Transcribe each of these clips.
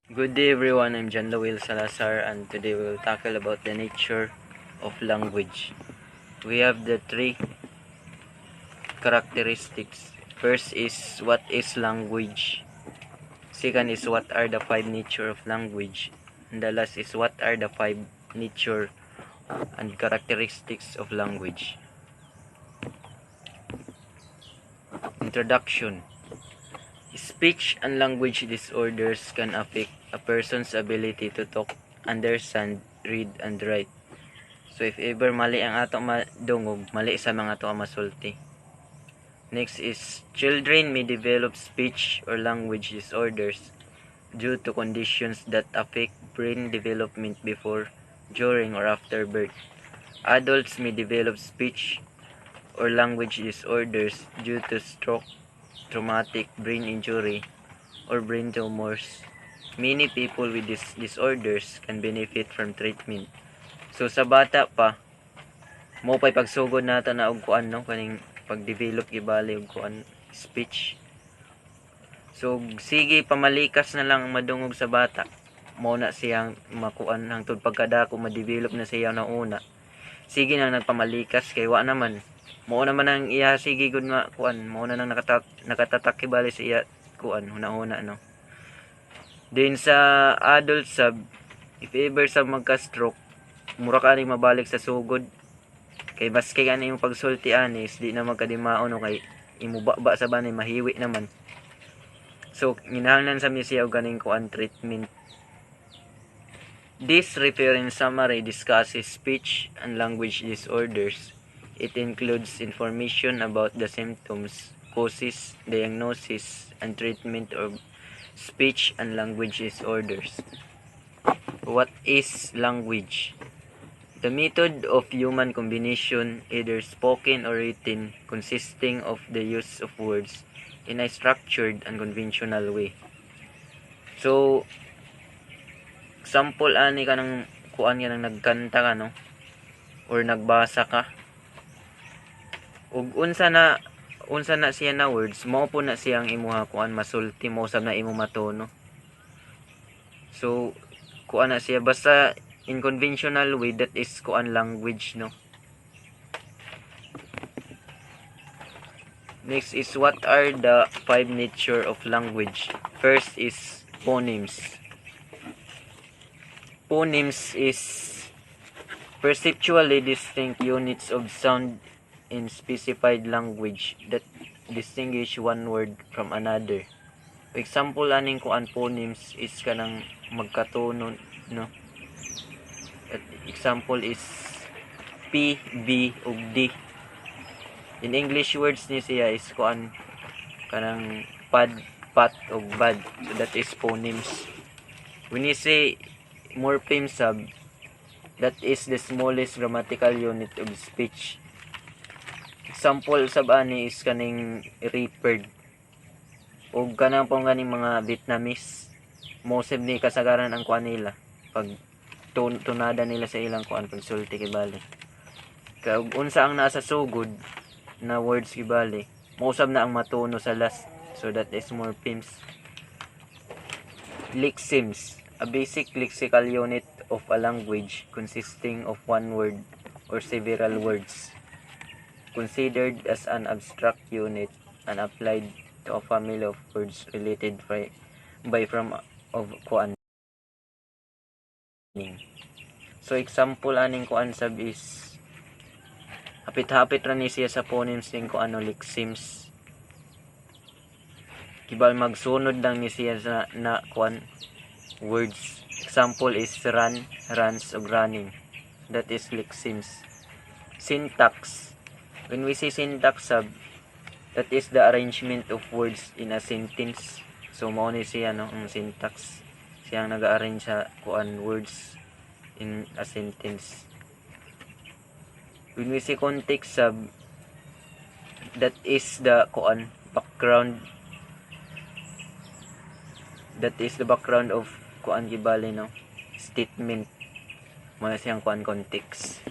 Good day everyone, I'm John Lowell Salazar and today we will tackle about the nature of language. We have the three characteristics. First is what is language. Second is what are the five nature of language. And the last is what are the five nature and characteristics of language. Introduction. Speech and language disorders can affect a person's ability to talk, understand, read, and write. So if ever mali ang ato madungog, mali sa mga ato masulti. Next is children may develop speech or language disorders due to conditions that affect brain development before, during, or after birth. Adults may develop speech or language disorders due to stroke, traumatic brain injury, or brain tumors. Many people with these disorders can benefit from treatment. So sa bata pa, mo pa'y pagsugod nato na og kuan no kaning pag-develop gibali og kuan speech. So sige pamalikas na lang madungog sa bata. Mo na siyang makuan hangtod pagkadako ma-develop na siya na una. Sige nang nagpamalikas kay wa naman. Mo naman ang iya sige gud nga kuan, mo na nang nakatatak gibali sa iya kuan huna-huna no. Din sa adult sub, if ever sa magka-stroke, mura ka rin mabalik sa sugod. Kay baskay ani yung pagsulti anis, di na magkadimaon o kay imubaba sa banay mahiwi naman. So, ginahanglan sa siya og ganing kuan treatment. This referring summary discusses speech and language disorders. It includes information about the symptoms, causes, diagnosis, and treatment of speech and language disorders. What is language? The method of human combination, either spoken or written, consisting of the use of words in a structured and conventional way. So, example ani ka ng kuan ka ng nagkanta ka no, or nagbasa ka, ug unsa na siya na words, mao po na siyang imuha kuan masulti mo sab na imo matono. So kuan na siya basta in conventional way, that is kuan language no. Next is what are the five nature of language. First is phonemes. Phonemes is perceptually distinct units of sound in specified language that distinguish one word from another. Example aning kuan phonemes is kanang magkatono no. At example is P, B ug D. In English words ni siya is kuan kanang pad, pat ug bad. So that is phonemes. When you say morpheme sub, that is the smallest grammatical unit of speech. Example sab ani is kaning referred. Ug kanang pong ganing mga Vietnamese, most ni kasagaran ang kuan nila pag tunada nila sa ilang kuan pagsulti kibali. Kay unsa ang nasa sugod na words kibali, mausab na ang matuno sa last. So that is morphemes. Lexemes, a basic lexical unit of a language consisting of one word or several words, considered as an abstract unit and applied to a family of words related by from of kuan. So example aning kuan sab is hapit-hapit ra ni siya sa phonemes ning kuan no lexemes. Kibal magsunod lang ni siya sa na kuan words. Example is run, runs ug running. That is lexemes. Syntax. When we say syntax sub, that is the arrangement of words in a sentence. So mao ni siya no ang syntax. Siyang nag-arrange sa kuan words in a sentence. When we say context sub, that is the kuan background. That is the background of kuan gibali no statement. Mao na siyang kuan context.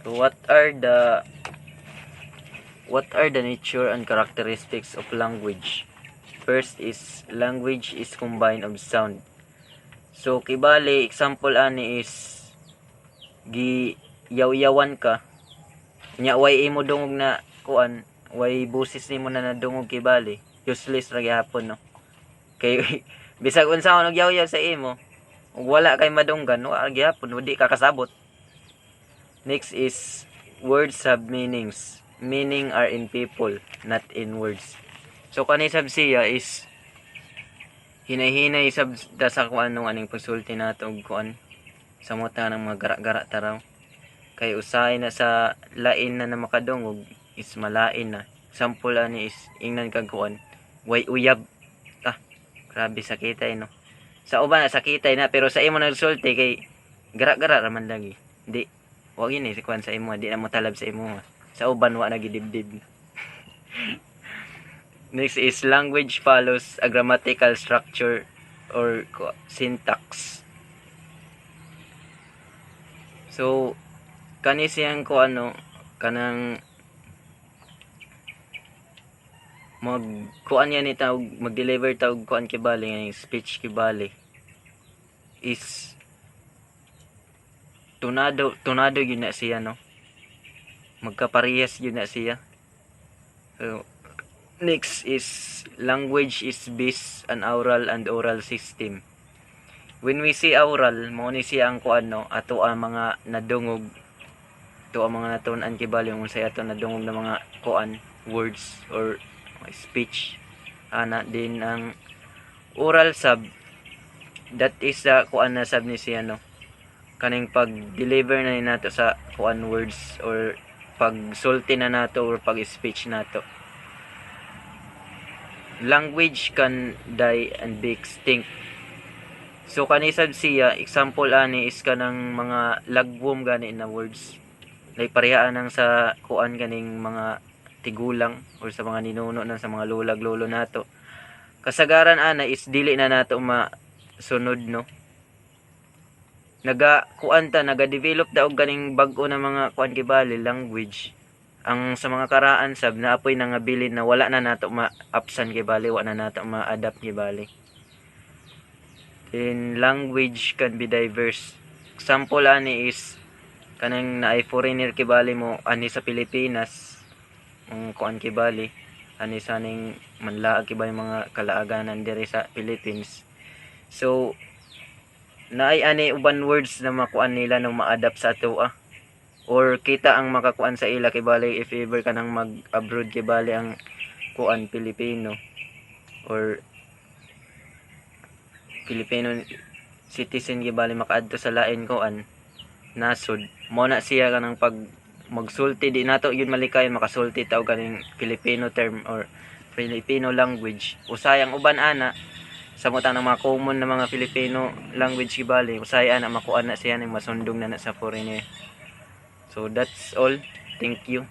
So what are the nature and characteristics of language? first is language is combine of sound. So kibali example ani is gi yaw-yawan ka nya way imo dungog na kuan way busis nimo na nadungog kibali useless ra gyapon no kay bisag unsa man og yaw-yaw sa imo ug wala kay madunggan wa gyapon di ka kasabot. Next is words have meanings. Meaning are in people, not in words. So kani sab siya is hinay-hinay sab da sa kuan nung aning pagsulti nato og kuan sa mata ng mga gara-gara taraw. Kay usahay na sa lain na makadungog is malain na. Sample ani is ingnan kag kuan way uyab. Grabe sakitay no. Sa uban na sakitay na pero sa imo nagsulti kay gara-gara raman lagi. Di wa gini si kuan sa imo, di na mo talab sa imo. Sa uban wa nagidibdib. Next is language follows a grammatical structure or syntax. So kani siyang ko ano kanang kuan yan ni tawag mag-deliver tawag kuan kibali ng speech kibali is tunado yun na siya no, magkaparehas yun na siya. So next is language is based on oral and oral system. When we say oral mo ni siya ang kuan no ato ang mga nadungog to ang mga natunan kibali kung sa ato nadungog na mga kuan words or speech. Ana din ang oral sub, that is the kuan na sab ni siya no, kaning pag-deliver na ni nato sa kuan words or pag-sulti na nato or pag-speech nato. Language can die and be extinct. So kani sab siya example ani is kanang mga lagwom gani na words, like parehaan nang sa kuan kaning mga tigulang or sa mga ninuno na sa mga lulag lolo nato. Kasagaran ana is dili na nato masunod no, naga-develop daw ganing bag-o na mga kuan kibali language. Ang sa mga karaan sab naapoy na nga bilin na wala na nato ma-absan kibali, wala na nato ma-adapt kibali. Then language can be diverse. Example ani is kanang naay foreigner kibali mo ani sa Pilipinas, ang kuan kibali ani sa ning manlaag kibali mga kalaaganan diri sa Philippines. So naay ani uban words na makuan nila nang ma-adapt sa ato or kita ang makakuan sa ila kibali if ever kanang mag-abroad kibali ang kuan Pilipino or Filipino citizen kibali makaadto sa lain kuan nasod mo na siya kanang pag magsulti di nato yun malikayon makasulti taw kaning Filipino term or Filipino language. Usayang uban ana sa mutang ng mga common na mga Filipino language kibali usay ana makuan na siya ning masundong na sa foreigner. So that's all. Thank you.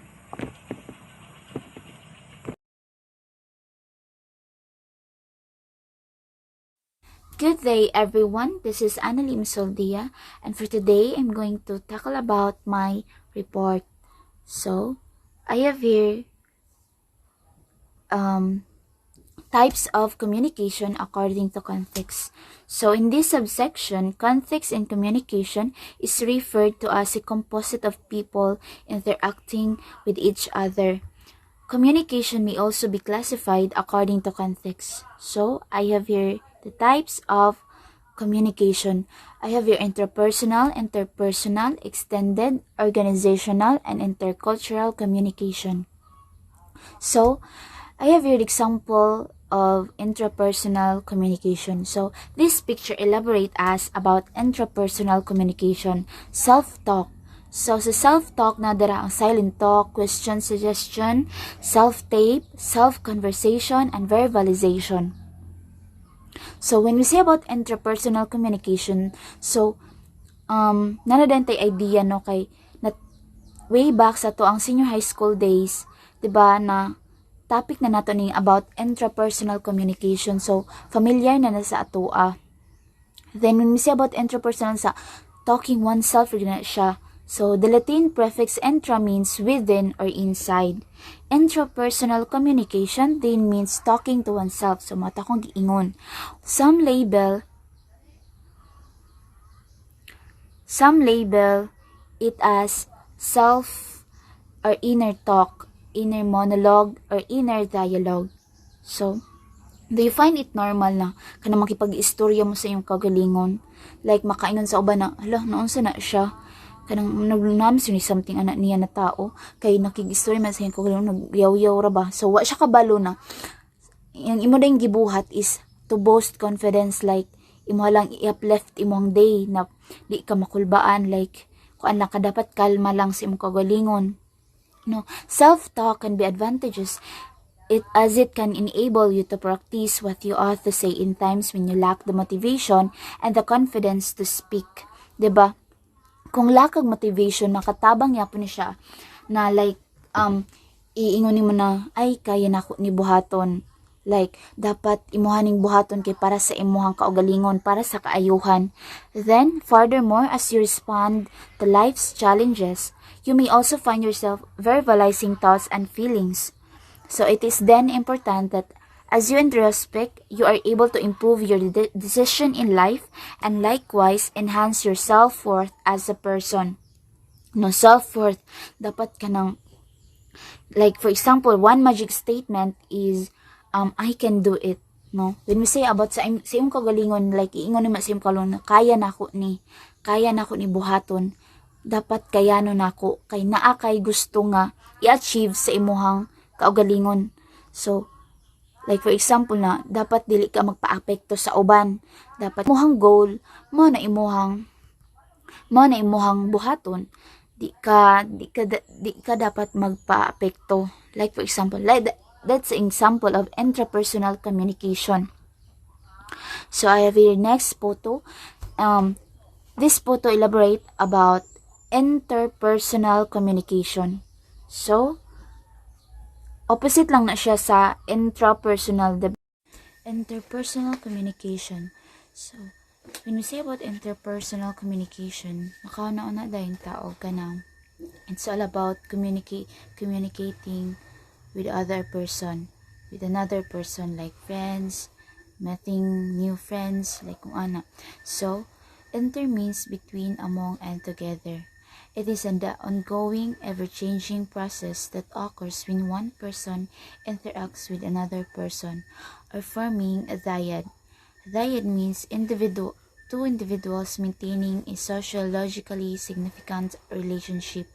Good day everyone, this is Annalyn Soldia, and for today I'm going to tackle about my report. So, I have here types of communication according to context. So in this subsection, context in communication is referred to as a composite of people interacting with each other. Communication may also be classified according to context. So I have here the types of communication. I have here intrapersonal, interpersonal, extended, organizational, and intercultural communication. So I have here the example of intrapersonal communication. So this picture elaborate us about intrapersonal communication. Self-talk. So sa self-talk na dara ang silent talk, question suggestion, self-tape, self-conversation, and verbalization. So when we say about intrapersonal communication, so nanadan tay idea no kay na way back sa to ang senior high school days, 'di ba, na topic na nato ning about intrapersonal communication. So familiar na sa atoa. Then when we say about intrapersonal sa talking oneself na siya So, the Latin prefix intra means within or inside. Intrapersonal communication then means talking to oneself. So, mata kong giingon. Some label it as self or inner talk, inner monologue, or inner dialogue. So, do you find it normal na kanang makipag-istorya mo sa iyong kagalingon? Like, makaingon sa uban na, hala, naunsa na siya? Kanang nagnamis yun something anak niya na tao. Kay nakig-istorya man sa iyong kagalingon, nagyaw-yaw ra ba? So, wa siya kabalo na. Yung imo na yung gibuhat is to boast confidence, like, imo lang i-uplift imong day na di ka makulbaan, like, kuan lang ka dapat kalma lang sa imong kagalingon. No, self-talk can be advantageous as it can enable you to practice what you ought to say in times when you lack the motivation and the confidence to speak. 'Di ba? Kung lack of motivation, nakatabang yapon ni siya na like iingon mo na ay kaya nako ni buhaton. Like, dapat imuhaning buhaton kay para sa imuhang kaugalingon, para sa kaayuhan. Then, furthermore, as you respond to life's challenges, you may also find yourself verbalizing thoughts and feelings. So it is then important that as you introspect, you are able to improve your decision in life and likewise enhance your self-worth as a person. No, self-worth, dapat ka ng, like for example, one magic statement is, I can do it. No? When we say about sa iyong kagalingon, like iingon naman sa iyong kagalingon, kaya na ako ni buhaton, dapat kayano nako kay naa kay gusto nga i-achieve sa imuhang kaugalingon. So, like for example na, dapat dili ka magpa-apekto sa uban. Dapat imuhang goal, mo na imuhang buhaton. Di ka dapat magpa-apekto. Like for example, that's an example of intrapersonal communication. So, I have here next photo. This photo elaborate about interpersonal communication. So, opposite lang na siya sa interpersonal communication. So, when we say about interpersonal communication, makauna-una dahil tao ka na. It's all about communicating with another person, like friends, meeting new friends, like kung ana. So, inter means between, among, and together. It is an ongoing, ever-changing process that occurs when one person interacts with another person, or forming a dyad. Dyad means two individuals maintaining a sociologically significant relationship.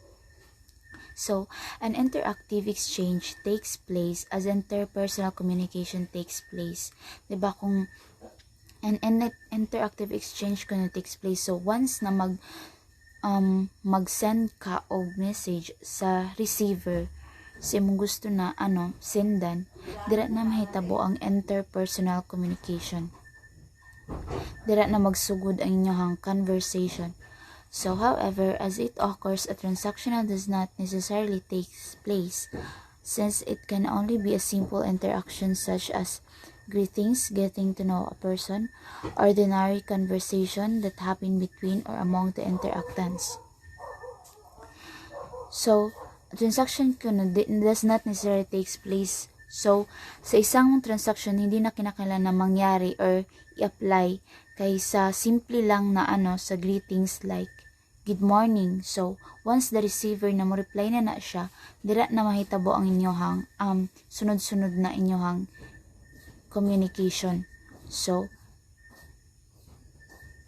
So, an interactive exchange takes place as interpersonal communication takes place. Diba kung an interactive exchange kuno takes place, so once na mag-send ka og message sa receiver sa imong gusto na sendan, dira na mahitabo ang interpersonal communication. Dira na magsugod ang inyong conversation. So, however, as it occurs, a transactional does not necessarily take place, since it can only be a simple interaction such as greetings, getting to know a person, ordinary conversation that happen between or among the interactants. So, a transaction does not necessarily takes place. So, sa isang transaction, hindi na kinakailangan na mangyari or i-apply kaysa simple lang na sa greetings like good morning. So, once the receiver na mo reply na siya, dira na mahitabo ang inyohang sunod-sunod na inyohang communication. So,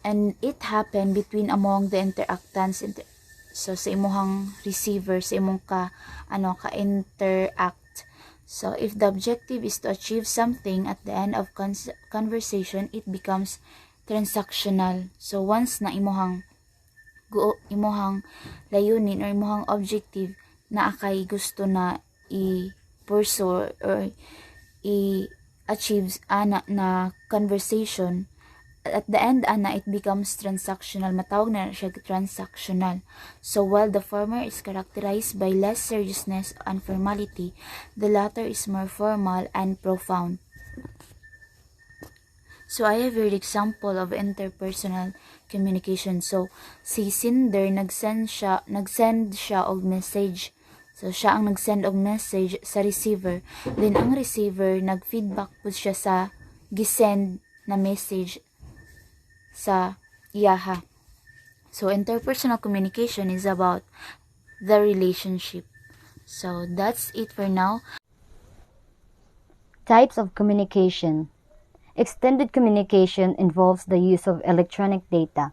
and it happened between among the interactants. So, sa imuhang receiver, sa imong ka-interact. So, if the objective is to achieve something at the end of conversation, it becomes transactional. So, once na imuhang layunin or imuhang objective na akay gusto na i-pursue or achieves na conversation, at the end it becomes transactional. Matawag na siya transactional. So while the former is characterized by less seriousness and formality, the latter is more formal and profound. So I have heard example of interpersonal communication. So si sender nagsend siya og message. So siya ang nagsend og message sa receiver. Then ang receiver nagfeedback pud siya sa gisend na message sa iyaha. So interpersonal communication is about the relationship. So that's it for now. Types of communication. Extended communication involves the use of electronic data.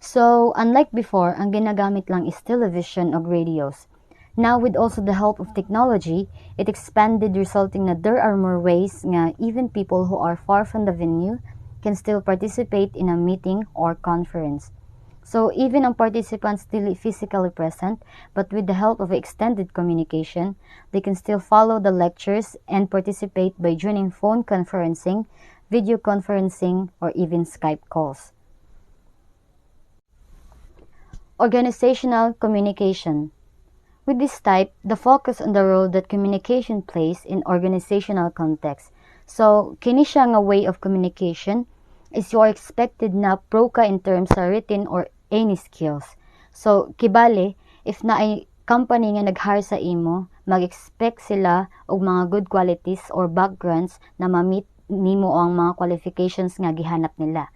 So, unlike before, ang ginagamit lang is television or radios. Now, with also the help of technology, it expanded, resulting na there are more ways nga even people who are far from the venue can still participate in a meeting or conference. So, even ang participants still physically present, but with the help of extended communication, they can still follow the lectures and participate by joining phone conferencing, video conferencing, or even Skype calls. Organizational communication. With this type, the focus on the role that communication plays in organizational context. So, kini siya nga way of communication is you are expected na pro ka in terms sa written or any skills. So, kibale, if na ay company nga nag-hire sa imo, mag-expect sila og mga good qualities or backgrounds na ma-meet nimo ang mga qualifications nga gihanap nila.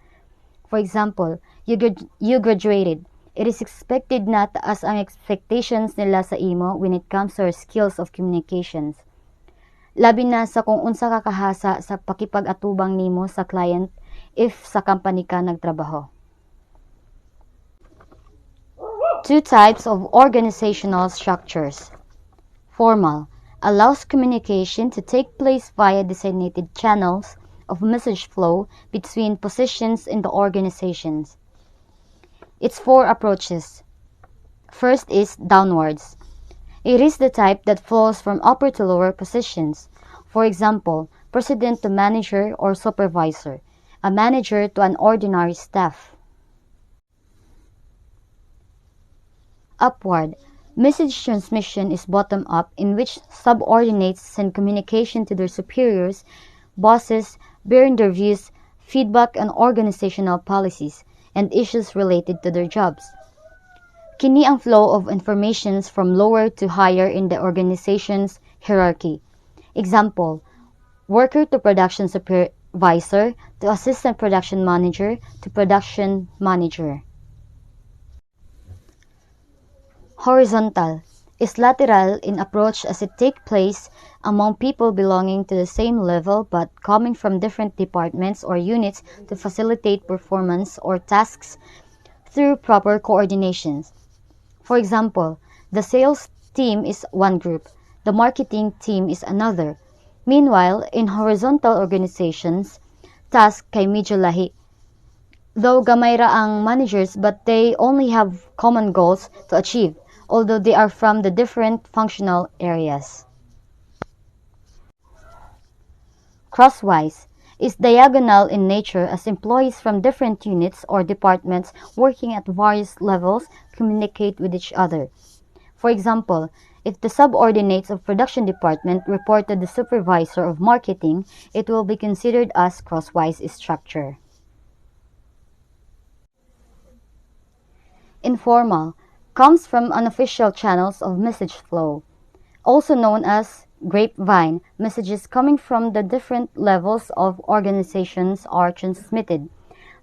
For example, you graduated. It is expected na taas ang expectations nila sa imo when it comes to your skills of communications. Labi na sa kung unsa ka kahasa sa pakipag-atubang nimo sa client if sa company ka nagtrabaho. Two types of organizational structures. Formal allows communication to take place via designated channels of message flow between positions in the organizations. Its four approaches. First is downwards. It is the type that flows from upper to lower positions. For example, president to manager or supervisor, a manager to an ordinary staff. Upward. Message transmission is bottom-up, in which subordinates send communication to their superiors, bosses, bearing their views, feedback on organizational policies, and issues related to their jobs. Kini ang flow of informations from lower to higher in the organization's hierarchy. Example, worker to production supervisor to assistant production manager to production manager. Horizontal is lateral in approach as it takes place among people belonging to the same level but coming from different departments or units to facilitate performance or tasks through proper coordinations. For example, the sales team is one group, the marketing team is another. Meanwhile, in horizontal organizations, task kay medyo lahi. Though gamay ra ang managers but they only have common goals to achieve, although they are from the different functional areas. Crosswise is diagonal in nature as employees from different units or departments working at various levels communicate with each other. For example, if the subordinates of production department report to the supervisor of marketing, it will be considered as crosswise structure. Informal comes from unofficial channels of message flow, also known as grapevine. Messages coming from the different levels of organizations are transmitted.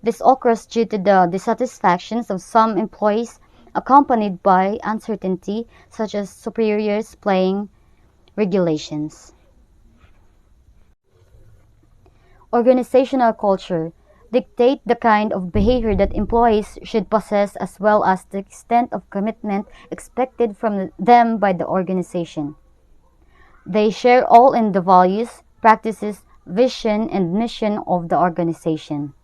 This occurs due to the dissatisfactions of some employees accompanied by uncertainty, such as superiors playing regulations. Organizational culture dictate the kind of behavior that employees should possess as well as the extent of commitment expected from them by the organization. They share all in the values, practices, vision, and mission of the organization.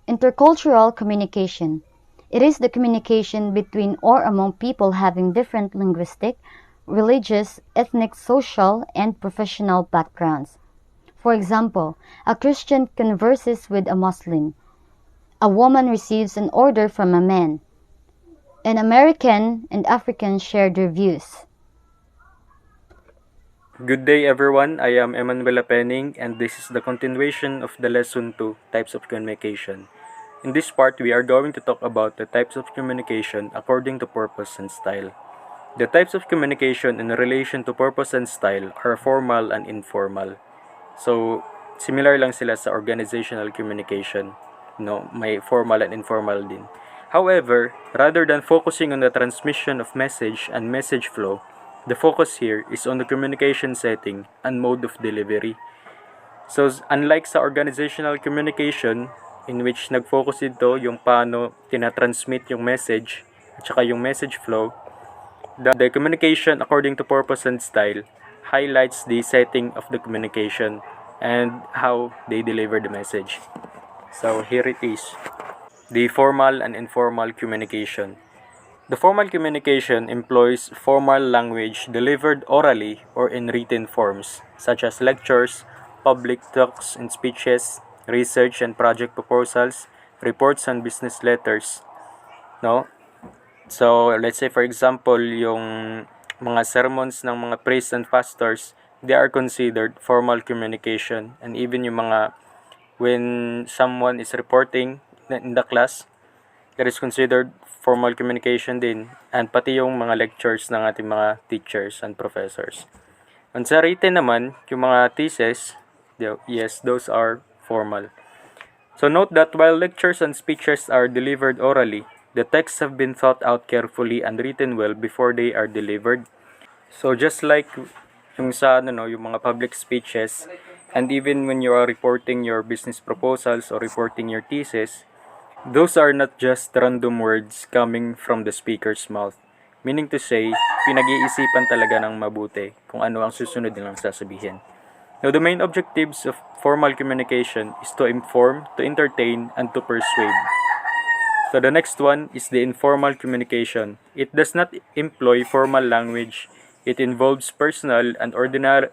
Intercultural communication. It is the communication between or among people having different linguistic, religious, ethnic, social, and professional backgrounds. For example, a Christian converses with a Muslim. A woman receives an order from a man. An American and African share their views. Good day everyone, I am Emmanuel Penning and this is the continuation of the lesson 2, Types of Communication. In this part, we are going to talk about the types of communication according to purpose and style. The types of communication in relation to purpose and style are formal and informal. So, similar lang sila sa organizational communication. No, may formal and informal din. However, rather than focusing on the transmission of message and message flow, the focus here is on the communication setting and mode of delivery. So, unlike sa organizational communication, in which nag-focus ito yung paano tinatransmit yung message at saka yung message flow, the communication according to purpose and style highlights the setting of the communication and how they deliver the message. So, here it is. The formal and informal communication. The formal communication employs formal language delivered orally or in written forms, such as lectures, public talks and speeches, research and project proposals, reports and business letters. No? So, let's say for example, yung mga sermons ng mga priests and pastors, they are considered formal communication. And even yung mga, when someone is reporting in the class, that is considered formal communication din, and pati yung mga lectures ng ating mga teachers and professors. And sa written naman, yung mga thesis, yes, those are formal. So note that while lectures and speeches are delivered orally, the texts have been thought out carefully and written well before they are delivered. So just like yung sa yung mga public speeches, and even when you are reporting your business proposals or reporting your thesis, those are not just random words coming from the speaker's mouth. Meaning to say, pinag-iisipan talaga ng mabuti kung ano ang susunod nilang sasabihin. Now, the main objectives of formal communication is to inform, to entertain, and to persuade. So the next one is the informal communication. It does not employ formal language. It involves personal and ordinary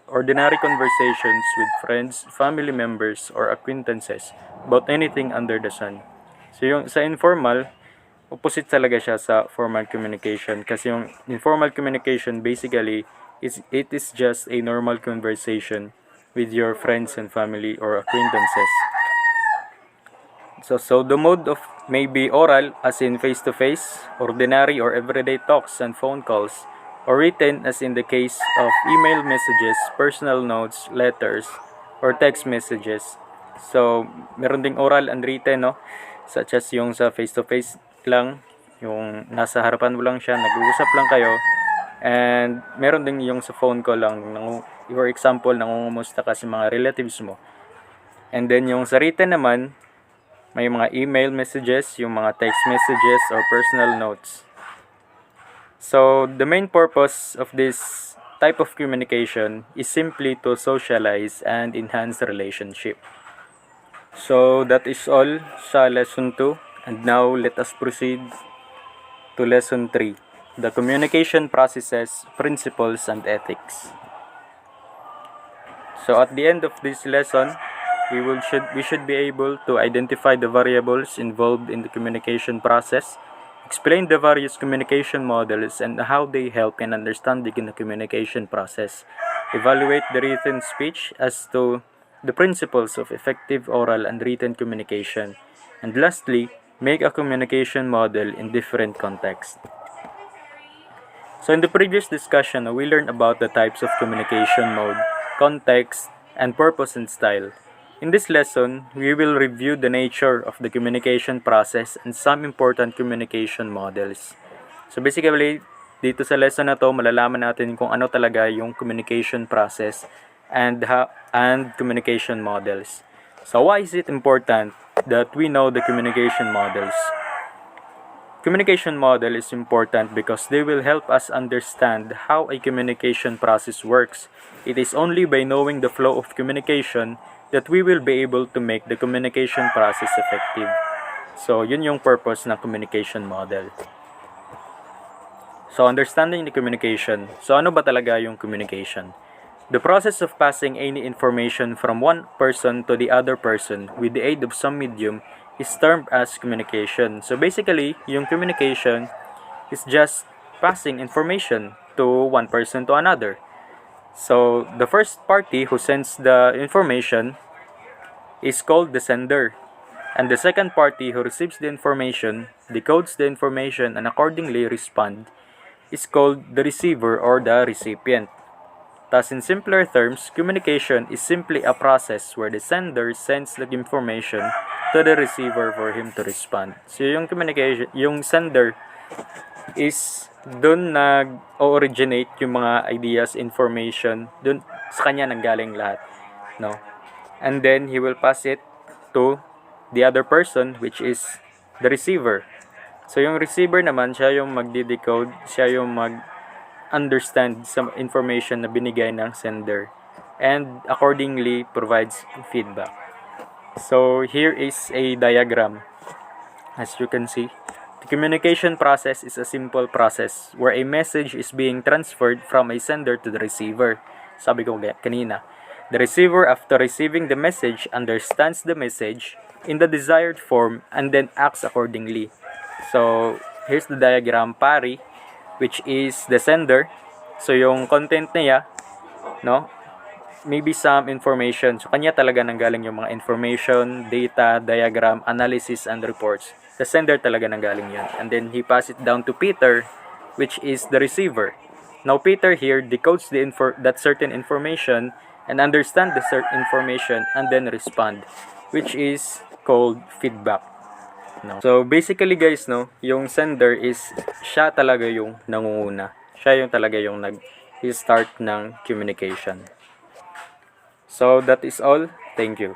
conversations with friends, family members, or acquaintances about anything under the sun. So yung sa informal, opposite talaga siya sa formal communication. Kasi yung informal communication basically, it is just a normal conversation with your friends and family or acquaintances. So the mode of may be oral as in face-to-face, ordinary or everyday talks and phone calls, or written as in the case of email messages, personal notes, letters, or text messages. So, meron ding oral and written, no? Such as yung sa face-to-face lang, yung nasa harapan mo lang siya, nag-uusap lang kayo. And meron din yung sa phone call lang, for example, nangungumusta ka sa mga relatives mo. And then yung sa written naman, may mga email messages, yung mga text messages, or personal notes. So, the main purpose of this type of communication is simply to socialize and enhance the relationship. So, that is all sa lesson 2. And now, let us proceed to lesson 3. The communication processes, principles, and ethics. So, at the end of this lesson, we should be able to identify the variables involved in the communication process, explain the various communication models and how they help in understanding the communication process, evaluate the written speech as to the principles of effective oral and written communication, and lastly, make a communication model in different contexts. So in the previous discussion, we learned about the types of communication mode, context, and purpose and style. In this lesson, we will review the nature of the communication process and some important communication models. So basically, dito sa lesson na to, malalaman natin kung ano talaga yung communication process and communication models. So why is it important that we know the communication models? Communication model is important because they will help us understand how a communication process works. It is only by knowing the flow of communication that we will be able to make the communication process effective. So, yun yung purpose ng communication model. So, understanding the communication. So, ano ba talaga yung communication? The process of passing any information from one person to the other person with the aid of some medium is termed as communication. So, basically, yung communication is just passing information to one person to another. So the first party who sends the information is called the sender, and the second party who receives the information, decodes the information, and accordingly respond is called the receiver or the recipient. Thus, in simpler terms, communication is simply a process where the sender sends the information to the receiver for him to respond. So, yung communication, yung sender is doon nag-originate yung mga ideas, information, doon sa kanya nanggaling lahat, no? And then he will pass it to the other person, which is the receiver. So, yung receiver naman, siya yung magdi-decode, siya yung understand some information na binigay ng sender and accordingly provides feedback. So here is a diagram. As you can see, the communication process is a simple process where a message is being transferred from a sender to the receiver. Sabi ko kanina, the receiver after receiving the message understands the message in the desired form and then acts accordingly. So here's the diagram pari, which is the sender. So yung content niya, no, maybe some information. So kanya talaga nanggaling yung mga information, data, diagram, analysis, and reports. The sender talaga nanggaling yun. And then he pass it down to Peter, which is the receiver. Now Peter here decodes that certain information and understand the certain information and then respond, which is called feedback. No. So basically guys, no, yung sender is siya talaga yung nangunguna. Siya yung talaga yung nag-start ng communication. So that is all. Thank you.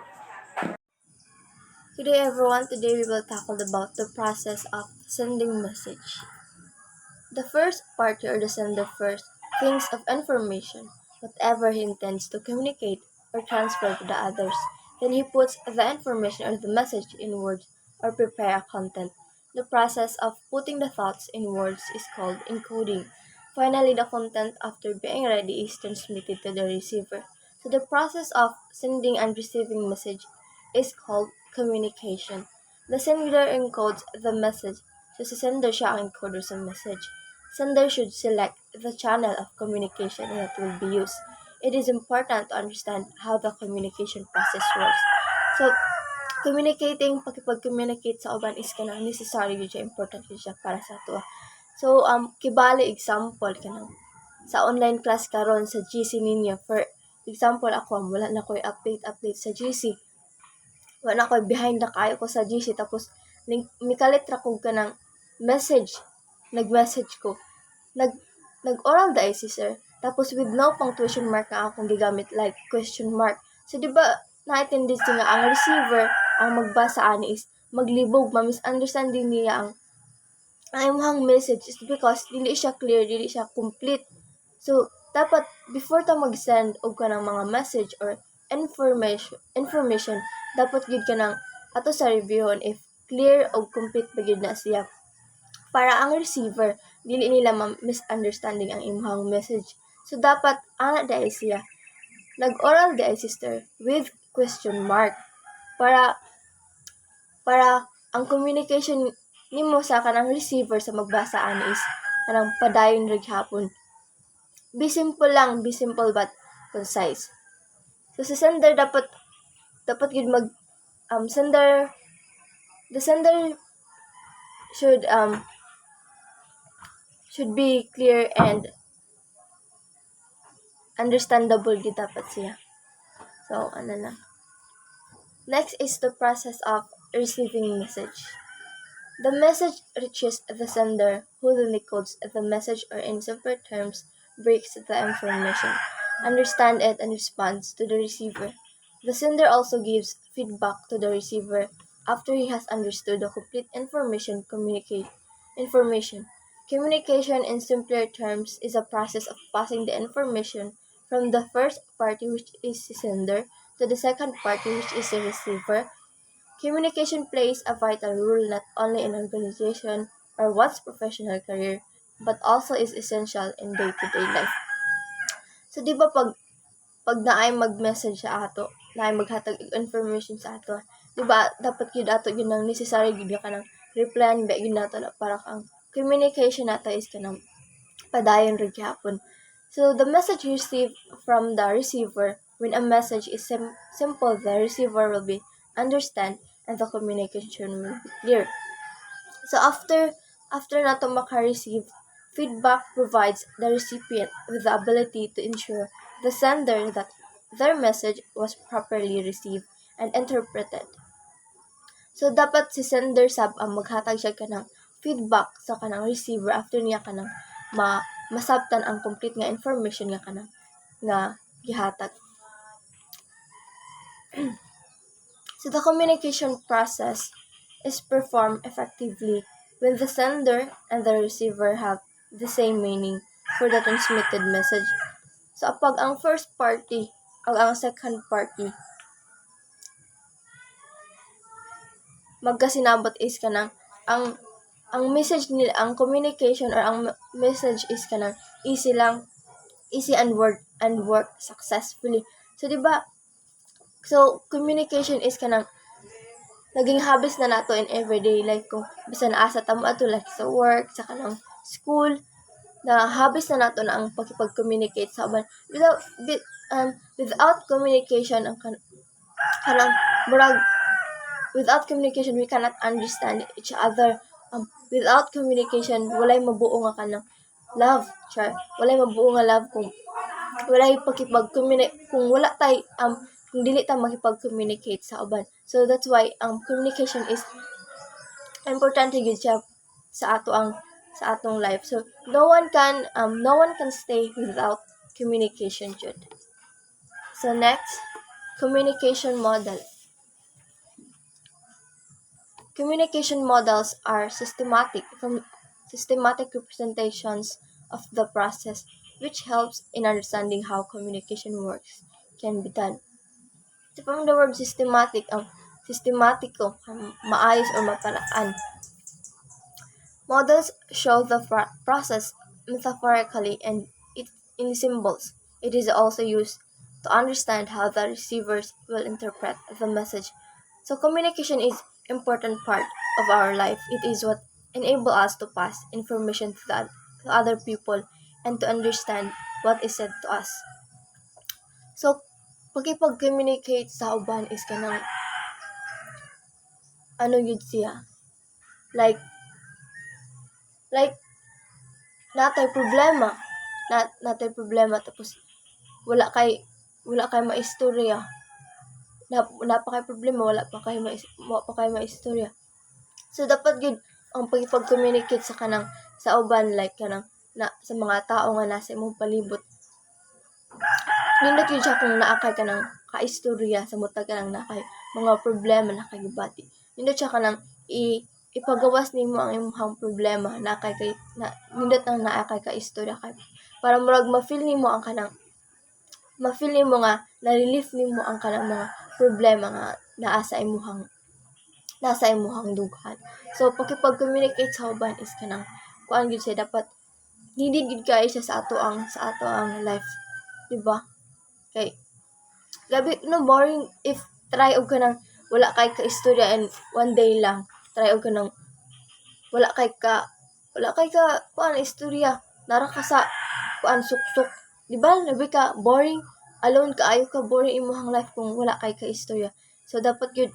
Good day everyone. Today we will tackle about the process of sending message. The first party or the sender first thinks of information, whatever he intends to communicate or transfer to the others. Then he puts the information or the message in words or prepare a content. The process of putting the thoughts in words is called encoding. Finally, the content after being ready is transmitted to the receiver. So the process of sending and receiving message is called communication. The sender encodes the message. So si sender siya ang encoder sa message. Sender should select the channel of communication that will be used. It is important to understand how the communication process works. So, pakipag-communicate sa uban is kanang necessary yun siya, important yun siya para sa ato. So, kibali example kanang sa online class karon sa GC ninyo. For example, ako wala na ko'y update sa GC. Wala na ko'y behind na kayo ko sa GC tapos mikalit ra kog kanang message. Nag-message ko. Nag-oral dai si sir. Tapos with no punctuation mark na akong gigamit like question mark. So, di ba, na-attendance nga ang receiver, ang magbasa ani is maglibog, ma-misunderstanding niya ang imong message is because dili siya clear, dili siya complete. So, dapat before ta mag-send og kanang mga message or information dapat gid kanang ato sa reviewon if clear o complete ba gid na siya para ang receiver dili nila misunderstanding ang imong message. So dapat ana dai siya nag-oral dai sister with question mark para ang communication nimo sa kanang receiver sa magbasa ani is kanang padayon ra gyapon. Be simple but concise. So sa sender dapat gid mag the sender should be clear and understandable gid dapat siya. So, ano na. Next is the process of receiving message. The message reaches the sender, who then decodes the message or in simpler terms, breaks the information, understands it, and responds to the receiver. The sender also gives feedback to the receiver after he has understood the complete information. Communication in simpler terms is a process of passing the information from the first party, which is the sender, to the second party, which is the receiver. Communication plays a vital role not only in organization or one's professional career, but also is essential in day-to-day life. So, di ba pag naay mag-message sa ato, naay maghatag information sa ato, di ba dapat yun ato yun ang necessary yun ka ng replyan ba yun nato na para ang communication nato is kanang padayon ra gyapon. So the message received from the receiver, when a message is simple, the receiver will be understand and the communication will be clear. So after nato maka-receive, feedback provides the recipient with the ability to ensure the sender that their message was properly received and interpreted. So dapat si sender sab ang maghatag siya kanang feedback sa kanang receiver after niya kanang masabtan ang complete nga information nga kanang nga gihatag. So the communication process is performed effectively when the sender and the receiver have the same meaning for the transmitted message. So apag ang first party ug ang second party magkasinabot is kanang ang message nila, ang communication or ang message is kanang easy and work successfully. So di ba? So communication is kanang naging habits na nato in everyday life kung bisan asa ta mo ato like sa work, sa kanang school, na habits na nato na ang pakipag-communicate sa uban. Without communication ang kanang murag without communication we cannot understand each other. Without communication walay mabuo nga kanang love. Walay mabuo nga love kung walay pakipag-communicate, kung wala tay kung dili ta makipag-communicate sa uban. So that's why communication is importante gyud siya sa atong life. So no one can stay without communication jud. So next, communication model. Communication models are systematic representations of the process, which helps in understanding how communication works can be done. So from the word systematic, sistematiko, maayos or maparaan. Models show the process metaphorically and in symbols. It is also used to understand how the receivers will interpret the message. So communication is important part of our life. It is what enable us to pass information to other people and to understand what is said to us. So pakipag-communicate sa uban is kanang ano yun siya, like natay problema tapos wala kay maistorya, napakay problema wala pa kay maistorya. So dapat gid ang pakipag-communicate sa kanang sa uban like kanang sa mga tao nga nasa imong palibot. Nindot yun siya kung naa kay kanang kaistorya sa mutag kanang nakay mga problema na kay gibati. Nindot siya kanang ipagawas nimo ang imong problema na nindot ang naa kay kaistorya kay para murag ma-feel nimo nga na-relief nimo ang kanang mga problema nga nasa imuhang dughan. So pakipag-communicate sa uban is kanang kuan gyud siya, dapat needed gid kay siya sa ato ang life, di ba? Kay gabi no boring if try og kanang wala kay kaistorya and one day lang try og kanang wala kay ka kuan istorya, nara ka sa kuan suksok, di ba? Labi ka boring, alone ka ayo ka boring imong life kung wala kay kaistorya. So dapat gyud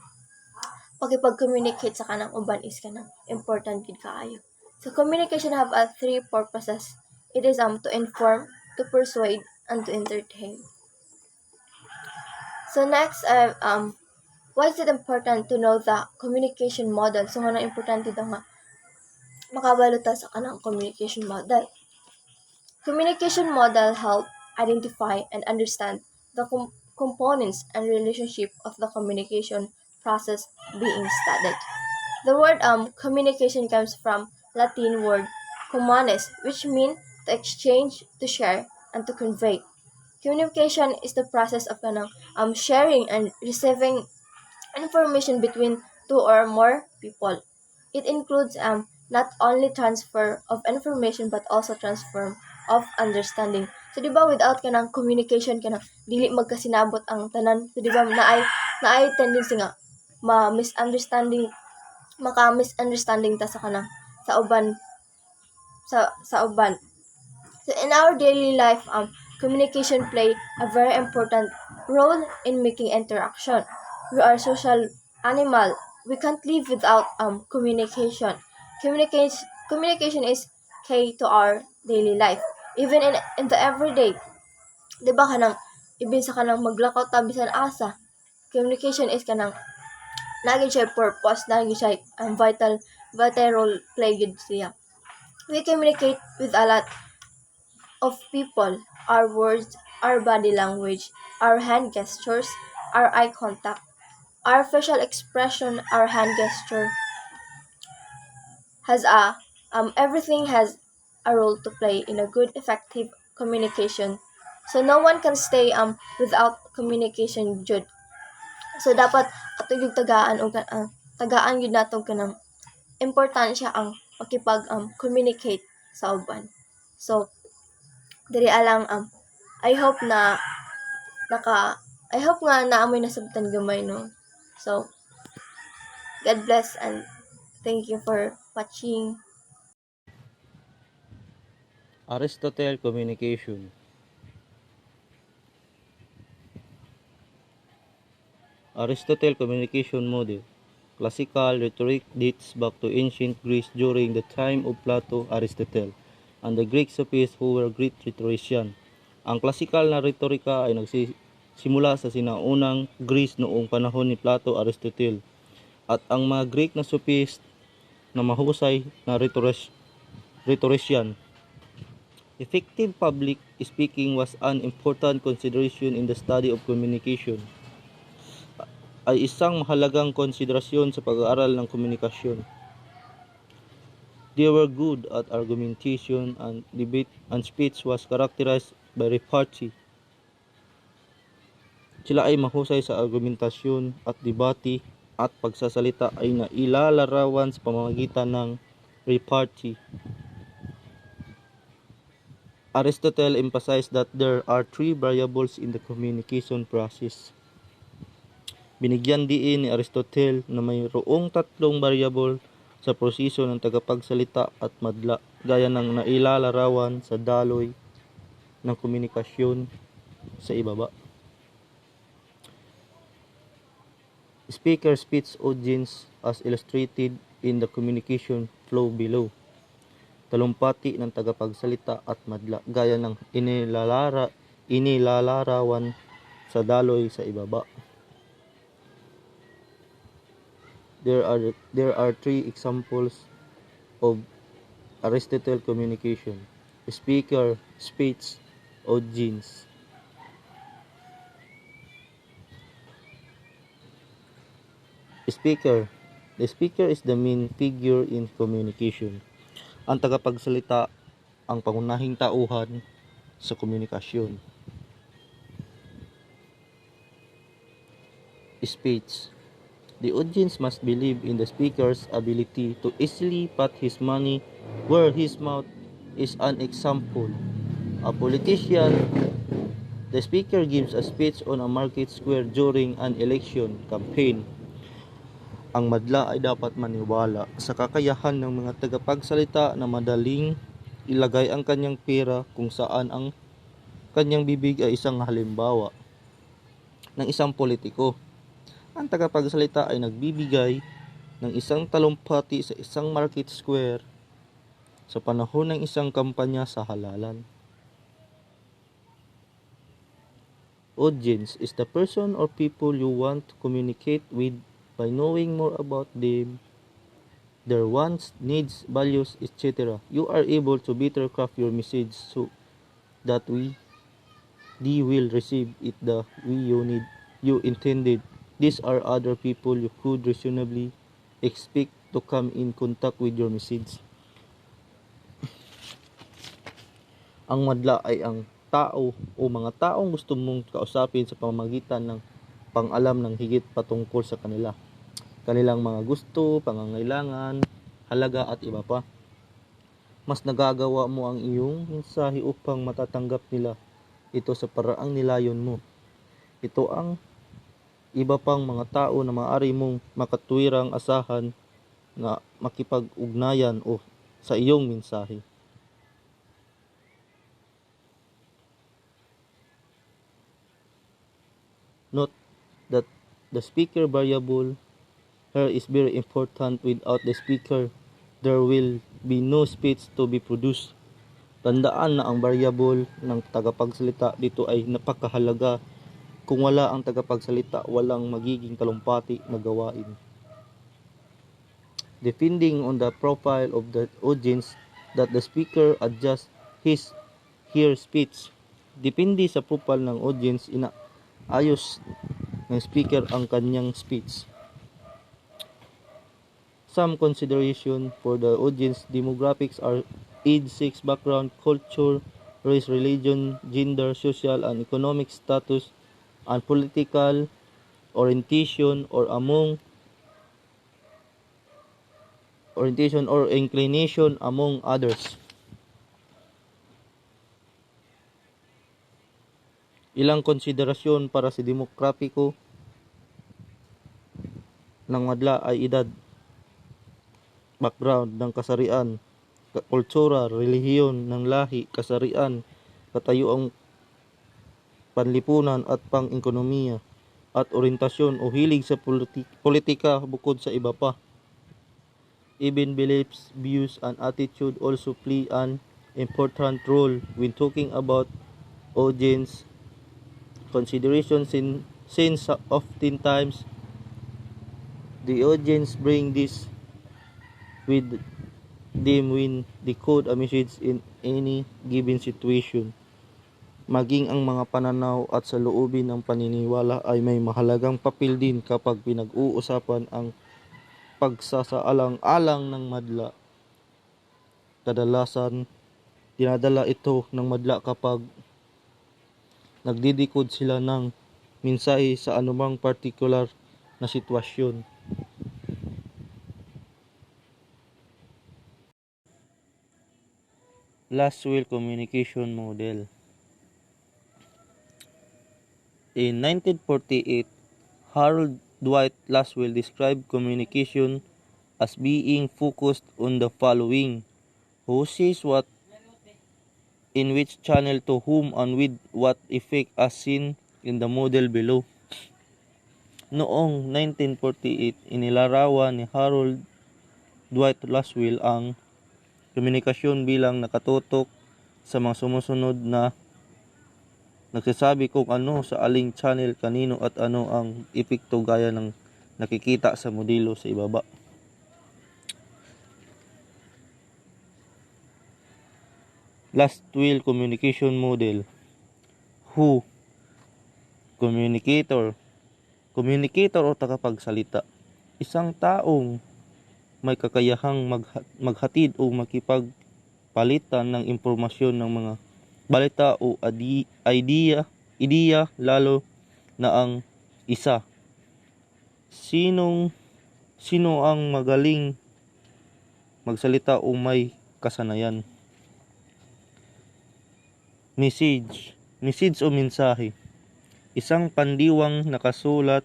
pakipag-communicate sa kanang uban is kanang important gid kaayo. So communication have three purposes. It is to inform, to persuade, and to entertain. So next, why is it important to know the communication model? So nga importante daw nga makabalo ta sa kanang communication model. Communication model help identify and understand the components and relationship of the communication process being studied. The word communication comes from Latin word communis, which means to exchange, to share, and to convey. Communication is the process of sharing and receiving information between two or more people. It includes not only transfer of information but also transfer of understanding. So di ba without kanang communication kanang dili magkasinabot ang tanan. So di ba naay tendency nga maka-misunderstanding ta sa kanang sa uban. So in our daily life, communication play a very important role in making interaction. We are social animal. We can't live without communication. Communication is key to our daily life. Even in the everyday, di ba kanang ibinsa ka nang maglakaw ta bisan asa. Communication is kanang naging siya purpose, naging siya vital role play gud siya. We communicate with a lot of people. Our words, our body language, our hand gestures, our eye contact, our facial expression, our hand gesture has a everything has a role to play in a good effective communication. So no one can stay without communication jud. So dapat ato yung tagaan o tagaan yun nato kanang importansya ang makipag communicate sa uban. So diri alang I hope na I hope nga naamoy nasabtan gamay no. So God bless and thank you for watching. Aristotle communication. Aristotle communication model. Classical rhetoric dates back to ancient Greece during the time of Plato, Aristotle, and the Greek sophists who were great rhetoricians. Ang classical na retorika ay nagsisimula sa sinaunang Greece noong panahon ni Plato, Aristotle, at ang mga Greek na sophists na mahusay na rhetorician. Effective public speaking was an important consideration in the study of communication. Ay isang mahalagang konsiderasyon sa pag-aaral ng komunikasyon. They were good at argumentation and debate, and speech was characterized by repartee. Sila ay mahusay sa argumentasyon at debate at pagsasalita ay nailalarawan sa pamamagitan ng repartee. Aristotle emphasized that there are three variables in the communication process. Binigyan diin ni Aristotle na mayroong tatlong variable sa proseso ng tagapagsalita at madla, gaya ng nailalarawan sa daloy ng komunikasyon sa ibaba. Speaker, speech, audience as illustrated in the communication flow below. Talumpati ng tagapagsalita at madla, gaya ng inilalarawan sa daloy sa ibaba. There are three examples of Aristotle communication: speaker, speech, audience. Speaker. The speaker is the main figure in communication. Ang tagapagsalita ang pangunahing tauhan sa komunikasyon. Speech. The audience must believe in the speaker's ability to easily put his money where his mouth is. An example: a politician, the speaker gives a speech on a market square during an election campaign. Ang madla ay dapat maniwala sa kakayahan ng mga tagapagsalita na madaling ilagay ang kanyang pera kung saan ang kanyang bibig ay isang halimbawa ng isang politiko. Ang tagapagsalita ay nagbibigay ng isang talumpati sa isang market square sa panahon ng isang kampanya sa halalan. Audience is the person or people you want to communicate with by knowing more about them, their wants, needs, values, etc. You are able to better craft your message so that they will receive it the way you intended. These are other people you could reasonably expect to come in contact with your message. Ang madla ay ang tao o mga taong gusto mong kausapin sa pamamagitan ng pang-alam ng higit patungkol sa kanila, kanilang mga gusto, pangangailangan, halaga at iba pa. Mas nagagawa mo ang iyong mensahe upang matatanggap nila ito sa paraang nilayon mo. Ito ang iba pang mga tao na maaari mong makatwirang asahan na makipag-ugnayan o sa iyong mensahe. The speaker variable here is very important. Without the speaker, there will be no speech to be produced. Tandaan na ang variable ng tagapagsalita dito ay napakahalaga. Kung wala ang tagapagsalita, walang magiging talumpati na gawain. Depending on the profile of the audience, that the speaker adjusts her speech. Depende sa profile ng audience, inaayos ng speaker ang kanyang speech. Some consideration for the audience demographics are age, sex, background, culture, race, religion, gender, social and economic status, and political orientation or inclination among others. Ilang konsiderasyon para sa demograpiko ng madla ay edad, background ng kasarian, kultura, relihiyon ng lahi, kasarian, katayuang panlipunan at pang-ekonomiya, at orientasyon o hilig sa politika bukod sa iba pa. Even beliefs, views, and attitude also play an important role when talking about audience consideration, since oftentimes the audience bring this with them when they code a message in any given situation. Maging ang mga pananaw at saloobin ng paniniwala ay may mahalagang papel din kapag pinag-uusapan ang pagsasaalang-alang ng madla. Kadalasan, dinadala ito ng madla kapag nagdidikod sila ng mensahe sa anumang particular na sitwasyon. Laswell Communication Model. In 1948, Harold Dwight Laswell described communication as being focused on the following: who says what, in which channel, to whom, and with what effect, as seen in the model below. Noong 1948, inilarawan ni Harold Dwight Laswell ang komunikasyon bilang nakatutok sa mga sumusunod na nagsasabi kung ano sa aling channel, kanino at ano ang epekto gaya ng nakikita sa modelo sa ibaba. Laswell Communication Model. Who? Communicator. Communicator o tagapagsalita. Isang taong may kakayahang maghatid o makipagpalitan ng impormasyon ng mga balita o ideya, lalo na ang isa. Sino ang magaling magsalita o may kasanayan? Message o mensahe. Isang pandiwang nakasulat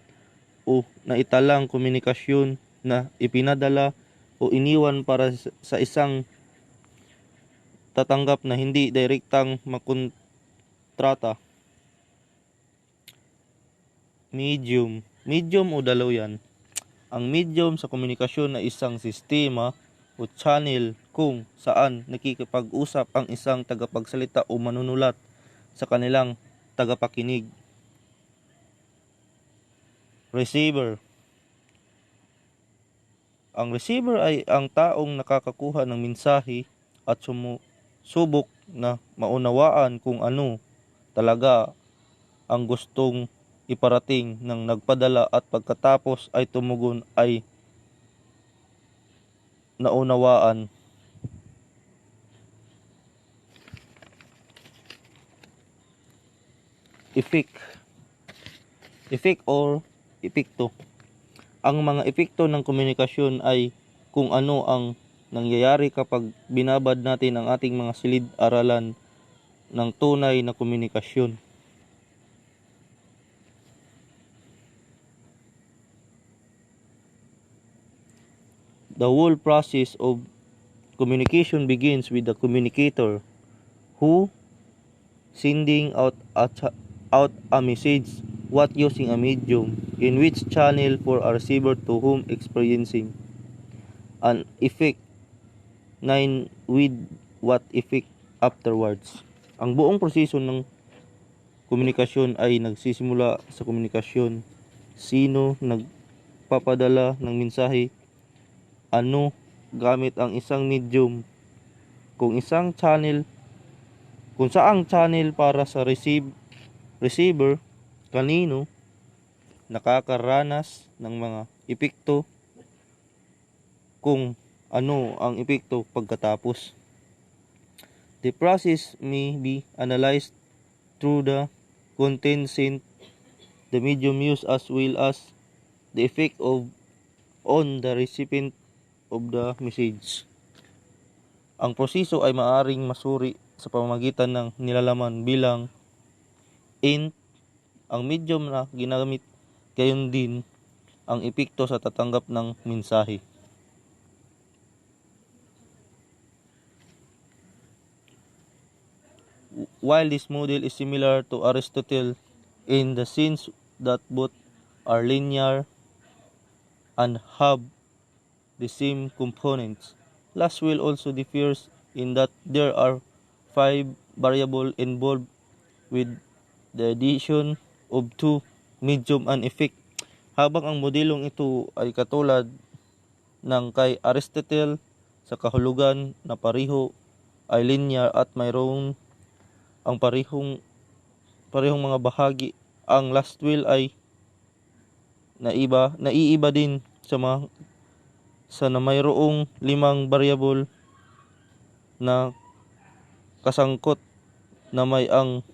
o naitalang komunikasyon na ipinadala o iniwan para sa isang tatanggap na hindi direktang makontrata. Medium o daluyan. Ang medium sa komunikasyon na isang sistema o channel kung saan nakikipag-usap ang isang tagapagsalita o manunulat sa kanilang tagapakinig. Receiver. Ang receiver ay ang taong nakakakuha ng mensahe at subok na maunawaan kung ano talaga ang gustong iparating ng nagpadala, at pagkatapos ay tumugon ay naunawaan. Effect or epekto. Ang mga epekto ng komunikasyon ay kung ano ang nangyayari kapag binabad natin ang ating mga silid-aralan ng tunay na komunikasyon. The whole process of communication begins with the communicator who sending out a message what using a medium, in which channel for a receiver to whom experiencing an effect, 9 with what effect afterwards. Ang buong proseso ng komunikasyon ay nagsisimula sa komunikasyon. Sino nagpapadala ng mensahe, ano gamit ang isang medium, kung saang channel para sa receiver, kanino, nakakaranas ng mga epekto, kung ano ang epekto pagkatapos. The process may be analyzed through the content sent, the medium used, as well as the effect on the recipient of the message. Ang proseso ay maaaring masuri sa pamamagitan ng nilalaman bilang int, ang medium na ginamit, gayon din ang epekto sa tatanggap ng mensahe. While this model is similar to Aristotle in the sense that both are linear and have the same components, Laswell also differs in that there are 5 variables involved with the addition of 2, medium and effect. Habang ang modelong ito ay katulad ng kay Aristotle sa kahulugan na pareho ay linear at mayroon ang parehong mga bahagi, ang Laswell ay naiiba din na mayroong 5 variable na kasangkot na may ang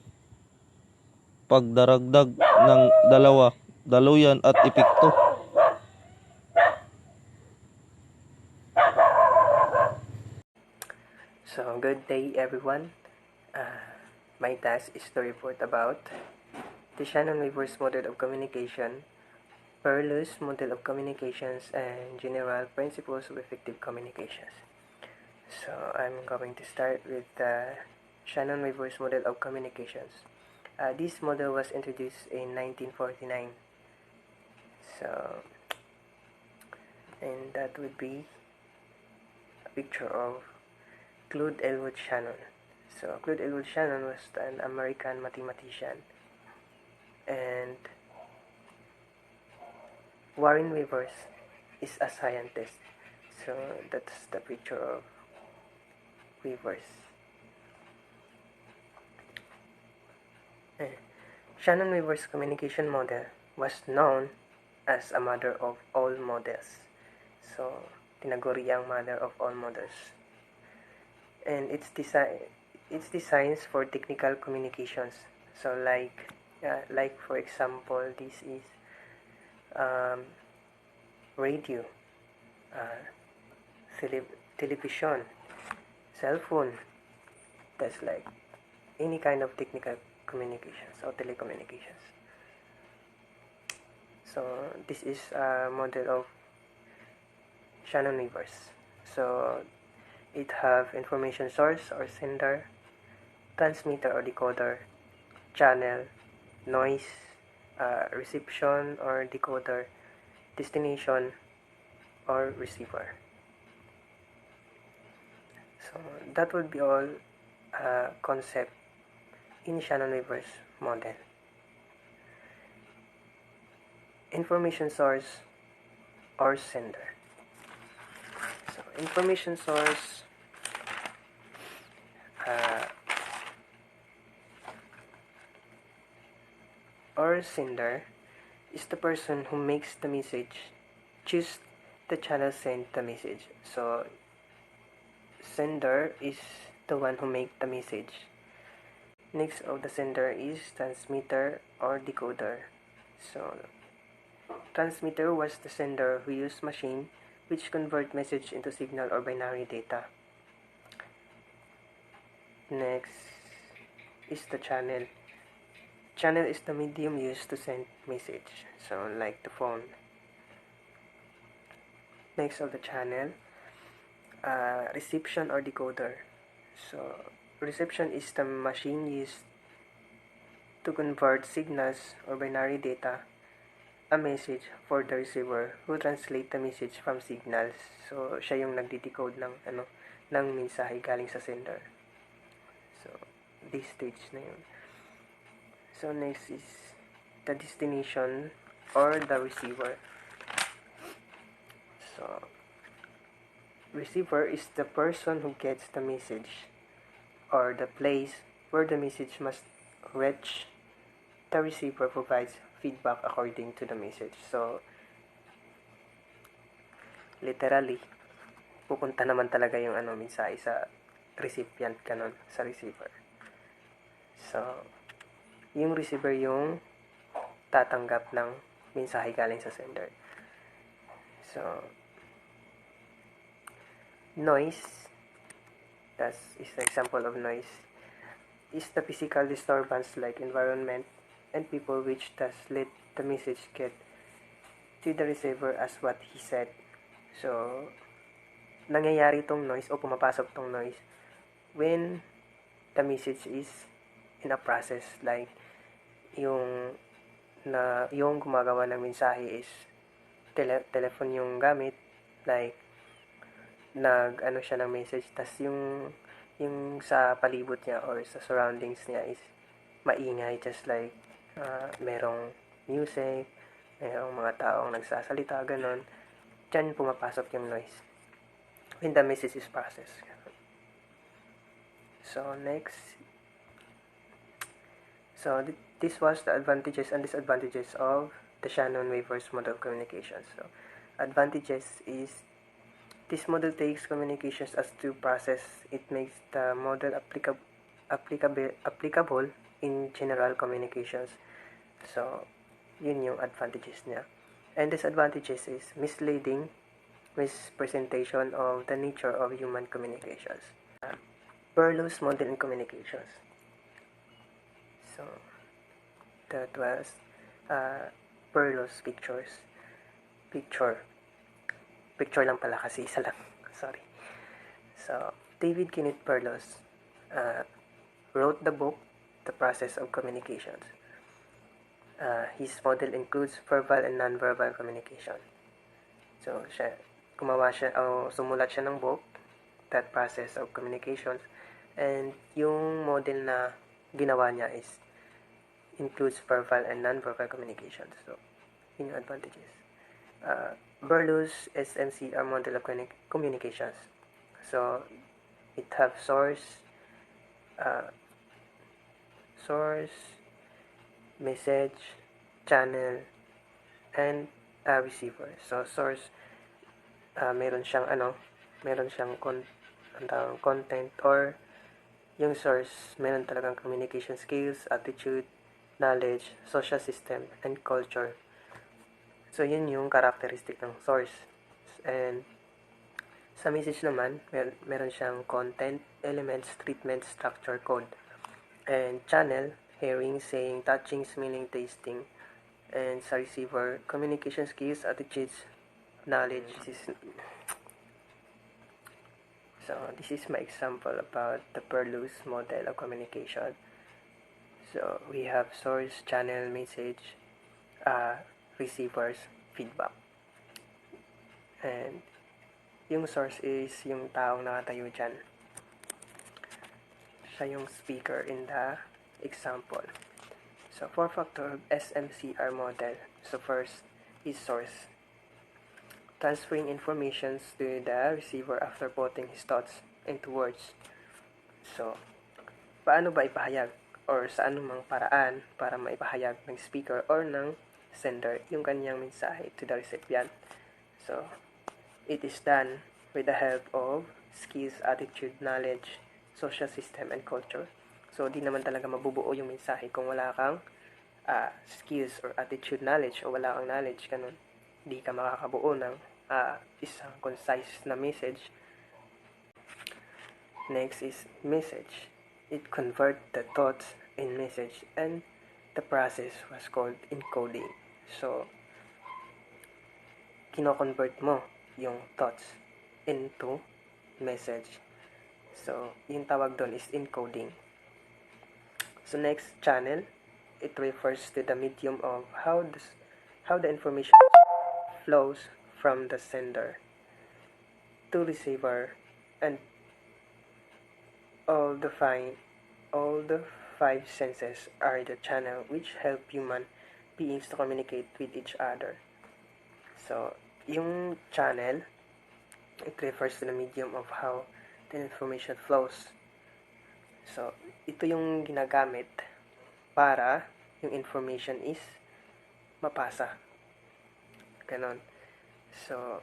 pagdaragdag ng daluyan at epekto. So, good day everyone. My task is to report about the Shannon-Weaver's model of communication, Perlus model of communications, and general principles of effective communications. So, I'm going to start with the Shannon-Weaver's model of communications. This model was introduced in 1949. So, and that would be a picture of Claude Elwood Shannon. So, Claude Elwood Shannon was an American mathematician, and Warren Weavers is a scientist. So, that's the picture of Weavers. Shannon-Weaver's communication model was known as a mother of all models. So, tinaguri ang mother of all models. And it's designs for technical communications. So, like for example, this is radio, television, cell phone. That's like any kind of technical communications or telecommunications. So this is a model of Shannon-Weavers. So it have information source or sender, transmitter or decoder, channel, noise, reception or decoder, destination or receiver. So that would be all concept in Shannon-Weaver's model. Information source or sender. So information source or sender is the person who makes the message choose the channel sent the message. So sender is the one who makes the message. Next of the sender is transmitter or decoder. So transmitter was the sender who used machine which convert message into signal or binary data. Next is the channel. Channel is the medium used to send message, so like the phone. Next of the channel, reception or decoder. So reception is the machine used to convert signals or binary data a message for the receiver who translate the message from signals. So, siya yung nagde-decode ng mensahe galing sa sender. So, this stage na yun. So, next is the destination or the receiver. So, receiver is the person who gets the message or the place where the message must reach. The receiver provides feedback according to the message. So, literally, pupunta naman talaga yung mensahe sa recipient ganun, sa receiver. So, yung receiver yung tatanggap ng mensahe galing sa sender. So, noise, that is an example of noise, is the physical disturbance like environment and people which does let the message get to the receiver as what he said. So, nangyayari tong noise o pumapasok tong noise when the message is in a process, like yung gumagawa ng mensahe is telephone yung gamit, like siya ng message, tas yung sa palibot niya or sa surroundings niya is maingay, just like merong music, merong mga taong nagsasalita, ganon. Diyan pumapasok yung noise when the message is processed. So, next. So, this was the advantages and disadvantages of the Shannon Wavers model of communication. So, advantages is this model takes communications as two process. It makes the model applicable in general communications. So, yun yung advantages niya. And disadvantages is misleading, mispresentation of the nature of human communications. Berlow's model in communications. So, that was Berlow's picture lang pala kasi isa lang. Sorry. So, David Kenneth Berlows wrote the book, The Process of Communications. His model includes verbal and non-verbal communication. So, sumulat siya ng book, That Process of Communications, and yung model na ginawa niya is includes verbal and non-verbal communications. So, yun yung advantages. Berlow's SMCR model of communications. So, it have source, message, channel, and receiver. So, source, meron siyang content, or yung source, meron talagang communication skills, attitude, knowledge, social system, and culture. So, yun yung characteristic ng source. And sa message naman, meron siyang content, elements, treatment, structure, code. And channel, hearing, saying, touching, smelling, tasting. And sa receiver, communication skills, attitudes, knowledge. This is my example about the Berlow's model of communication. So, we have source, channel, message, receivers, feedback. And yung source is yung taong nakatayo dyan. Siya yung speaker in the example. So, 4-factor SMCR model. So, first is source. Transferring informations to the receiver after putting his thoughts into words. So, paano ba ipahayag or sa anumang paraan para maipahayag ng speaker or ng sender yung kanyang mensahe to the recipient. So, it is done with the help of skills, attitude, knowledge, social system, and culture. So, di naman talaga mabubuo yung mensahe kung wala kang skills or attitude, knowledge, o wala kang knowledge, ganun. Di ka makakabuo ng isang concise na message. Next is message. It converts the thoughts in message, and the process was called encoding. So, kino-convert mo yung thoughts into message. So, yung tawag doon is encoding. So, next, channel. it refers to the medium of how the information flows from the sender to receiver, and all the five all the five senses are the channel which help human beings to communicate with each other. So, yung channel, it refers to the medium of how the information flows. So, ito yung ginagamit para yung information is mapasa. Ganon. So,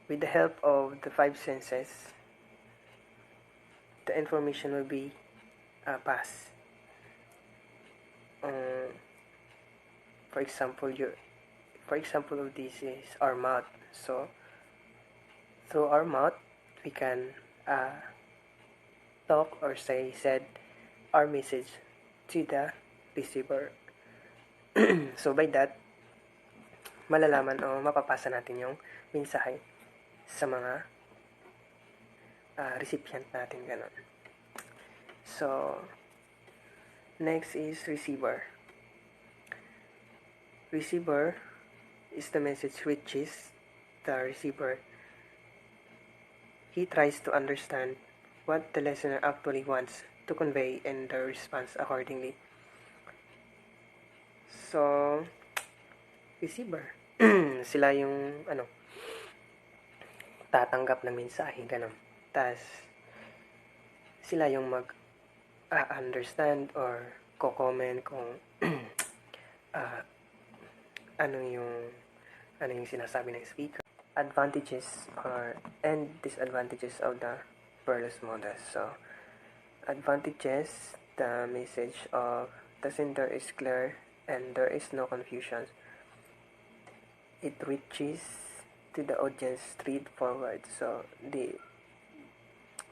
with the help of the five senses, the information will be passed. For example of this is our mouth. So, through our mouth, we can talk or said our message to the receiver. So, by that, malalaman o mapapasa natin yung mensahe sa mga recipient natin, ganon. So, next is receiver. Receiver is the message reaches the receiver. He tries to understand what the listener actually wants to convey and the response accordingly. So, receiver. Sila yung tatanggap ng mensahe, ganon. Tas, sila yung mag-understand or ko-comment kung ano yung sinasabi ng speaker. Advantages and disadvantages of the Purposive model. So, advantages, the message of the sender is clear and there is no confusion. It reaches to the audience straightforward. So,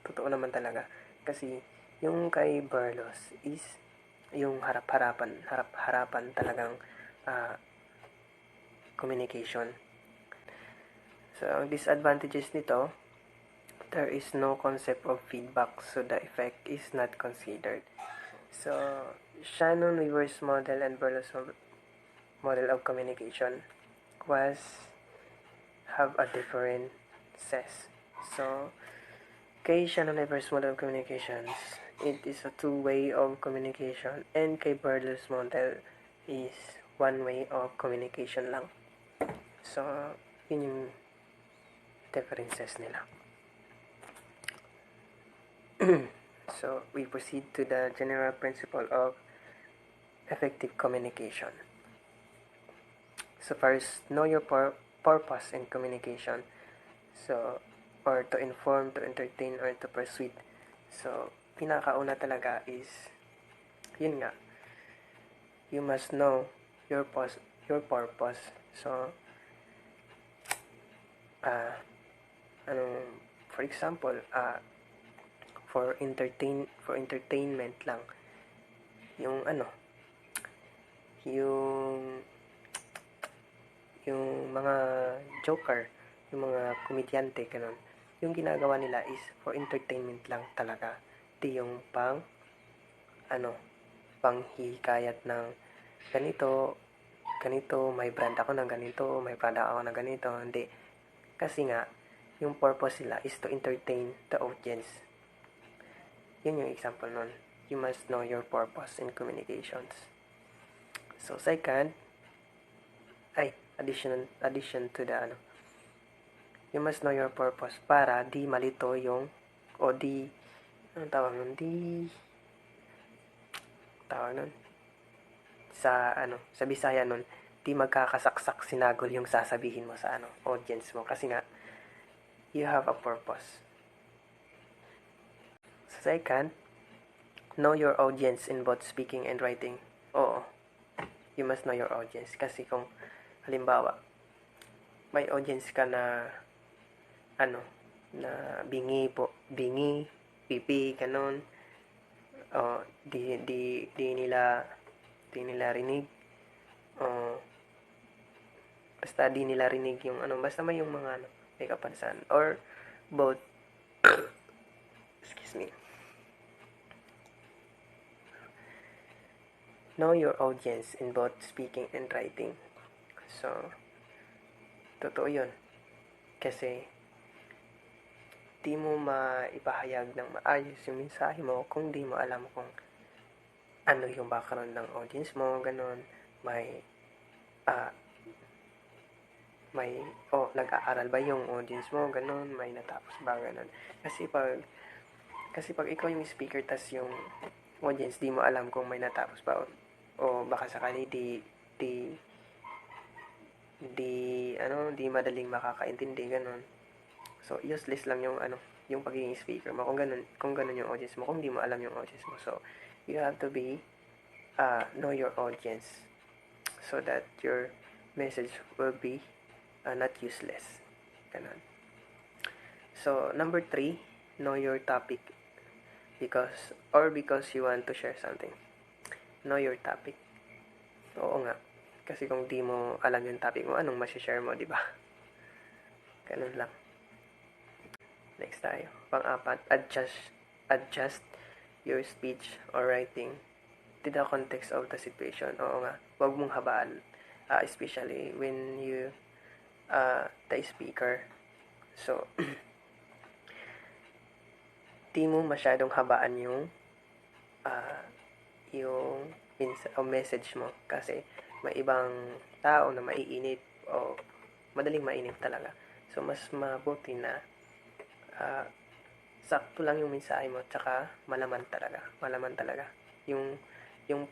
totoo naman talaga. Kasi, yung kay Burlos is yung harap-harapan talagang communication. So, ang disadvantages nito, there is no concept of feedback, so the effect is not considered. So, Shannon reverse model and Burles model of communication have a different sense. So, kay Shannon reverse model of communications, it is a two-way of communication, and kay Burles model is one-way of communication lang. So, yun yung differences nila. So, we proceed to the general principle of effective communication. So, first, know your purpose in communication. So, or to inform, to entertain, or to persuade. So, pinakauna talaga is, yun nga, you must know your purpose. So, for example, for entertainment lang, yung mga joker, yung mga komedyante, ganun, yung ginagawa nila is for entertainment lang talaga. Di yung pang hihikayat ng ganito, may brand ako ng ganito, may product ako ng ganito. Hindi. Kasi nga, yung purpose nila is to entertain the audience. Yun yung example nun. You must know your purpose in communications. So, second, addition to the you must know your purpose para di malito yung, o di, tawag nun, sa Bisaya nun, di magkakasaksak sinagol yung sasabihin mo sa audience mo, kasi nga you have a purpose. So, second, know your audience in both speaking and writing. Oo, you must know your audience, kasi kung halimbawa may audience ka na na bingi, pipi, ganon, o di nila rinig, basta di nila rinig yung basta may yung mga may kapansan, or both excuse me, know your audience in both speaking and writing. So, totoo yun. Kasi, di mo maipahayag ng maayos yung mensahe mo kung di mo alam kung ano yung background ng audience mo, ganun. Ah, nag-aaral ba yung audience mo, ganun, may natapos ba, ganun. Kasi pag ikaw yung speaker, tas yung audience, di mo alam kung may natapos ba, o baka sakali di madaling makakaintindi, ganun. So, useless lang yung pagiging speaker mo, kung ganun yung audience mo, kung di mo alam yung audience mo. So, you have to know your audience so that your message will be not useless. Ganun. So, number 3, know your topic because you want to share something. Know your topic. Oo nga. Kasi kung di mo alam yung topic mo, anong masishare mo, di ba? Ganun lang. Next tayo. Pang-apat, adjust your speech or writing to the context of the situation. Oo nga. Huwag mong habaan. Especially when you the speaker. So, di mo masyadong habaan yung message mo kasi may ibang tao na maiinip o madaling mainip talaga. So, mas mabuti na sakto lang yung mensahe mo tsaka malaman talaga. Yung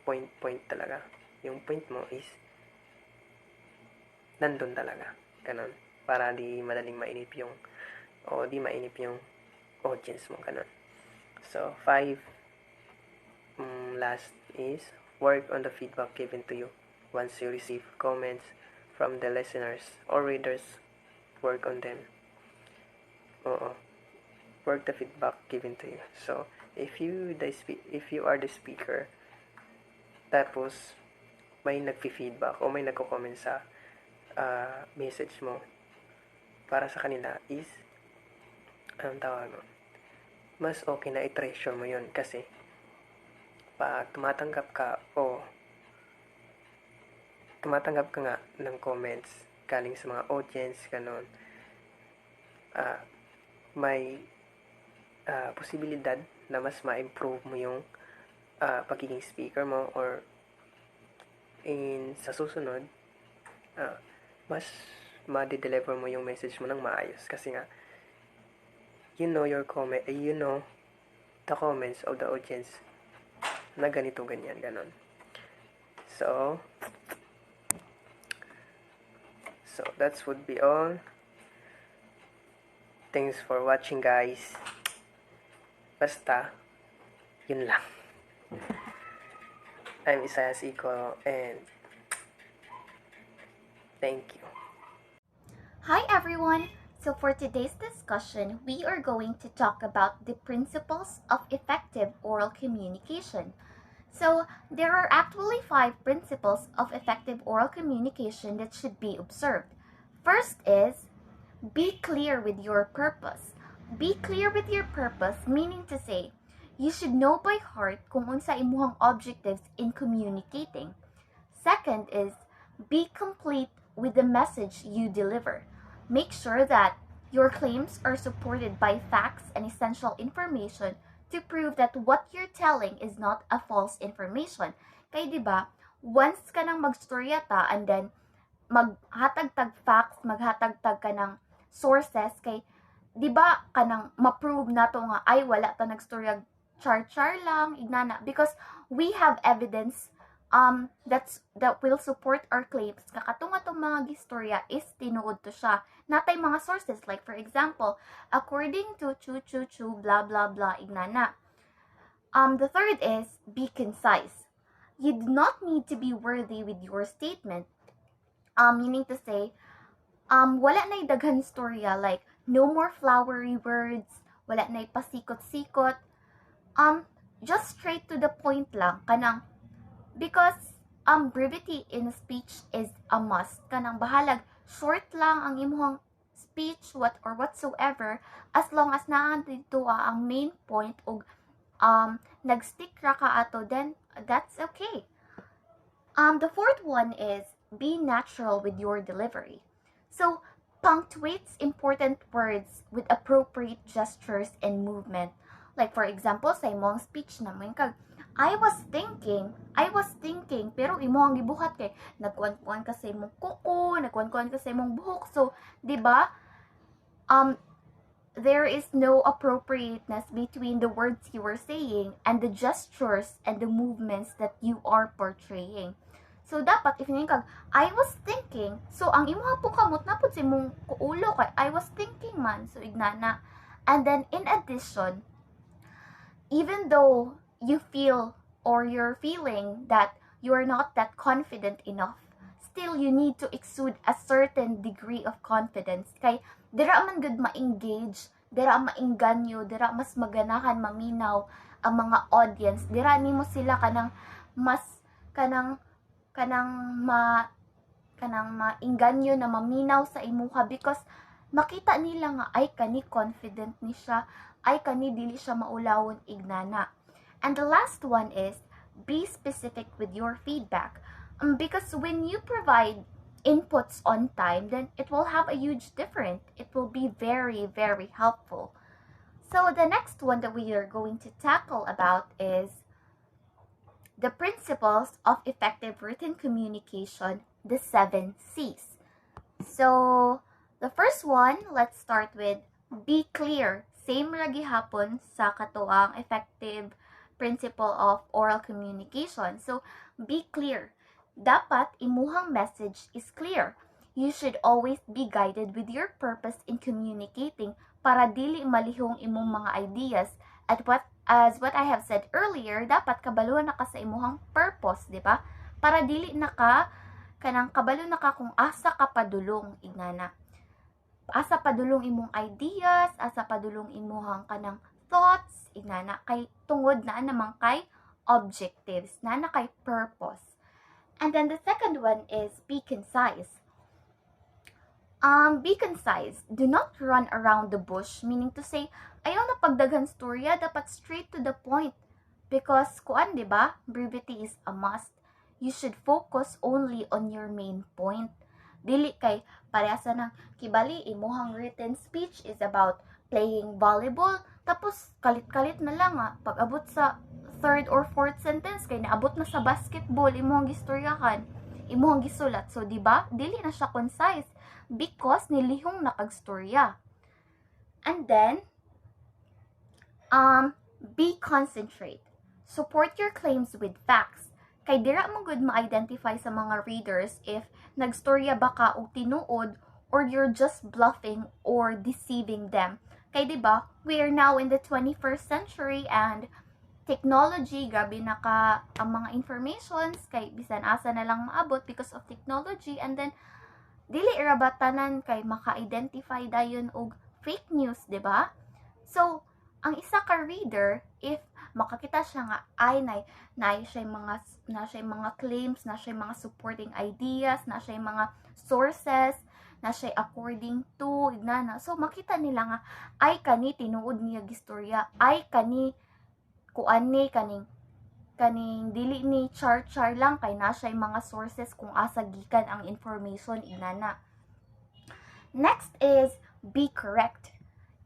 point talaga. Yung point mo is nandun talaga. Ganun. Para di madaling mainip yung audience mo. Ganun. So, 5, last is work on the feedback given to you. Once you receive comments from the listeners or readers, work on them. Work the feedback given to you. So, if you are the speaker, tapos may nagfi-feedback o may nagko-comment sa message mo, para sa kanila is, anong tawag mo? Mas okay na i-treasure mo yun kasi pag tumatanggap ka nga ng comments galing sa mga audience, ganun, may posibilidad na mas ma-improve mo yung pagiging speaker mo or sa susunod, mas ma-deliver mo yung message mo ng maayos kasi nga you know the comments of the audience na ganito, ganyan, ganon. So that would be all. Thanks for watching, guys. Basta, yun lang. I'm Isaiah Siko and thank you. Hi everyone! So for today's discussion, we are going to talk about the principles of effective oral communication. So there are actually 5 principles of effective oral communication that should be observed. First is, be clear with your purpose. Be clear with your purpose, meaning to say, you should know by heart kung unsa imuhang objectives in communicating. Second is, be complete with the message you deliver. Make sure that your claims are supported by facts and essential information to prove that what you're telling is not a false information. Kaya diba, once ka nang magstoryata and then maghatag-tag facts, maghatag-tag ka ng sources, kay diba ka nang ma-prove na to nga, ay wala ta nagstoryag char-char lang, ignana, because we have evidence that will support our claims nga katong atong mga gistorya is tinuod to siya. Natay mga sources, like for example, according to chu blah blah blah, ignana. The third is, be concise. You do not need to be worthy with your statement. Meaning to say, wala na daghan storya, like no more flowery words, wala na pasikot-sikot. Just straight to the point lang, kanang, because brevity in speech is a must. Kanang bahalag short lang ang imong speech whatsoever, as long as naa dito ang main point og nagstick ra ka ato, then that's okay. The fourth one is be natural with your delivery. So, punctuates important words with appropriate gestures and movement. Like for example, sa imong speech naman kag I was thinking, pero imo ang gibuhat kay nagkuan-kuan ka sa imong kuko, nagkuan-kuan ka sa imong buhok. So, 'di ba? There is no appropriateness between the words you are saying and the gestures and the movements that you are portraying. So, dapat, if kag, I was thinking, so, ang imo po kamot na po si mong kuulo kay, I was thinking man, so, ignana. And then, in addition, even though you feel or you're feeling that you are not that confident enough, still you need to exude a certain degree of confidence. Kay, dira man good ma-engage, dira mainganyo, dira mas maganahan, maminaw ang mga audience, dira nimo sila kanang mas kanang mainganyo na maminaw sa imuha because makita nila nga ay kani confident ni siya, ay kani dili siya maulawon ignana. And the last one is be specific with your feedback. Because when you provide inputs on time, then it will have a huge difference. It will be very, very helpful. So the next one that we are going to tackle about is the principles of effective written communication, the 7 C's. So, the first one, let's start with be clear. Same ra gihapon sa katuang effective principle of oral communication. So, be clear. Dapat imuhang message is clear. You should always be guided with your purpose in communicating para dili malihong imong mga ideas at as what I have said earlier, dapat kabalo na ka sa imuhang purpose, di ba? Para dili na ka kanang kabalo na ka kung asa ka padulong ignana. Asa padulong imong ideas, asa padulong imuhang kanang thoughts ignana kay tungod na namang kay objectives, na kay purpose. And then the second one is be concise. Be concise. Do not run around the bush, meaning to say, ayaw na pagdaghan storya, dapat straight to the point. Because, kuan, di ba? Brevity is a must. You should focus only on your main point. Dili kay, parehasa ng kibali, imuhang written speech is about playing volleyball, tapos kalit-kalit na lang pag abot sa third or fourth sentence, kay naabot na sa basketball, imuhang gistoryahan, imuhang gisulat. So, di ba? Dili na siya concise because nilihong nakagstorya. And then, be concentrate. Support your claims with facts. Kay dira mo good ma-identify sa mga readers if nagstorya ba ka o tinuod or you're just bluffing or deceiving them. Kay diba, we are now in the 21st century and technology, grabe na ka ang mga informations, kay bisan asa na lang maabot because of technology, and then dili irabatanan kay maka-identify dayon og fake news, diba? So, ang isa ka reader, if makakita siya nga ay na siya mga claims, na siya mga supporting ideas, na siya mga sources, na siya according to ignana. So makita nila nga ay kani tinuod niya gistorya, ay kani kuan ni kaning dili ni char lang kay na siya mga sources kung asa gikan ang information ignana. Next is be correct.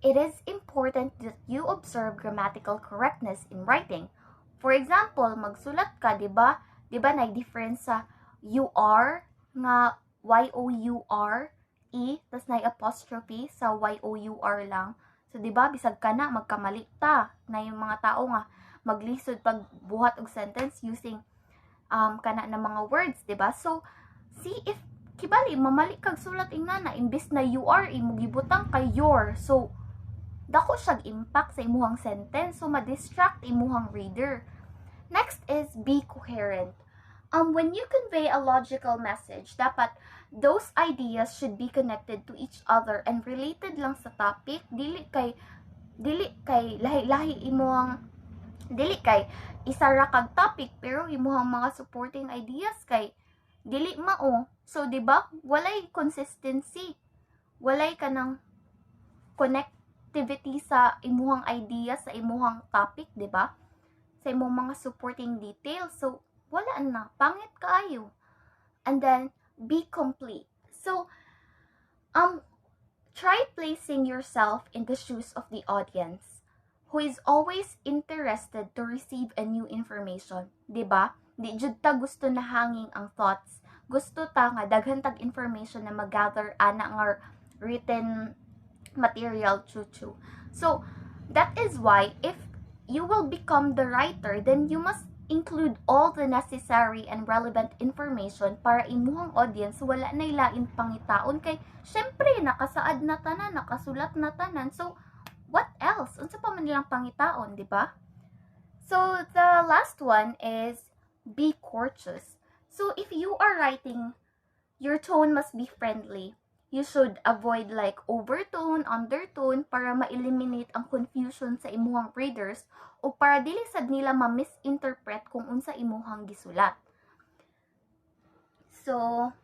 It is important that you observe grammatical correctness in writing. For example, magsulat ka, di ba? Di ba na-difference sa you are nga Y-O-U-R-E, tas na-apostrophe sa Y-O-U-R lang. So, di ba, bisag ka na, magkamali ta na yung mga tao nga maglisod pag buhat og sentence using kana na mga words, di ba? So, see if kibali mamali kag sulat ingana imbis na you are imo gibutang kay your. So, dako siyang impact sa imuhang sentence, so ma-distract imuhang reader. Next is be coherent. When you convey a logical message, dapat those ideas should be connected to each other and related lang sa topic. Dili kay lahi-lahi imuhang dili kay isa ra kag topic pero imuhang mga supporting ideas kay dili mao. So, di ba? Walay consistency. Walay kanang connectivity sa imuhang idea, sa imuhang topic, di ba? Sa imong mga supporting details. So, wala na, pangit kaayo. And then, be complete. So, try placing yourself in the shoes of the audience who is always interested to receive a new information. Diba? Di jud ta gusto na hanging ang thoughts. Gusto ta nga daghan tag information na mag-gather ana nga written material chuchu. So, that is why if you will become the writer, then you must include all the necessary and relevant information para imuhang audience wala na ilain pangitaon kay syempre nakasaad na tanan, nakasulat na tanan. So what else? Unsa pa man nilang pangitaon, di ba? So the last one is be courteous. So if you are writing, your tone must be friendly. You should avoid like overtone, undertone para ma-eliminate ang confusion sa imuhang readers o para dili sad nila ma-misinterpret kung unsa imuhang gisulat. So,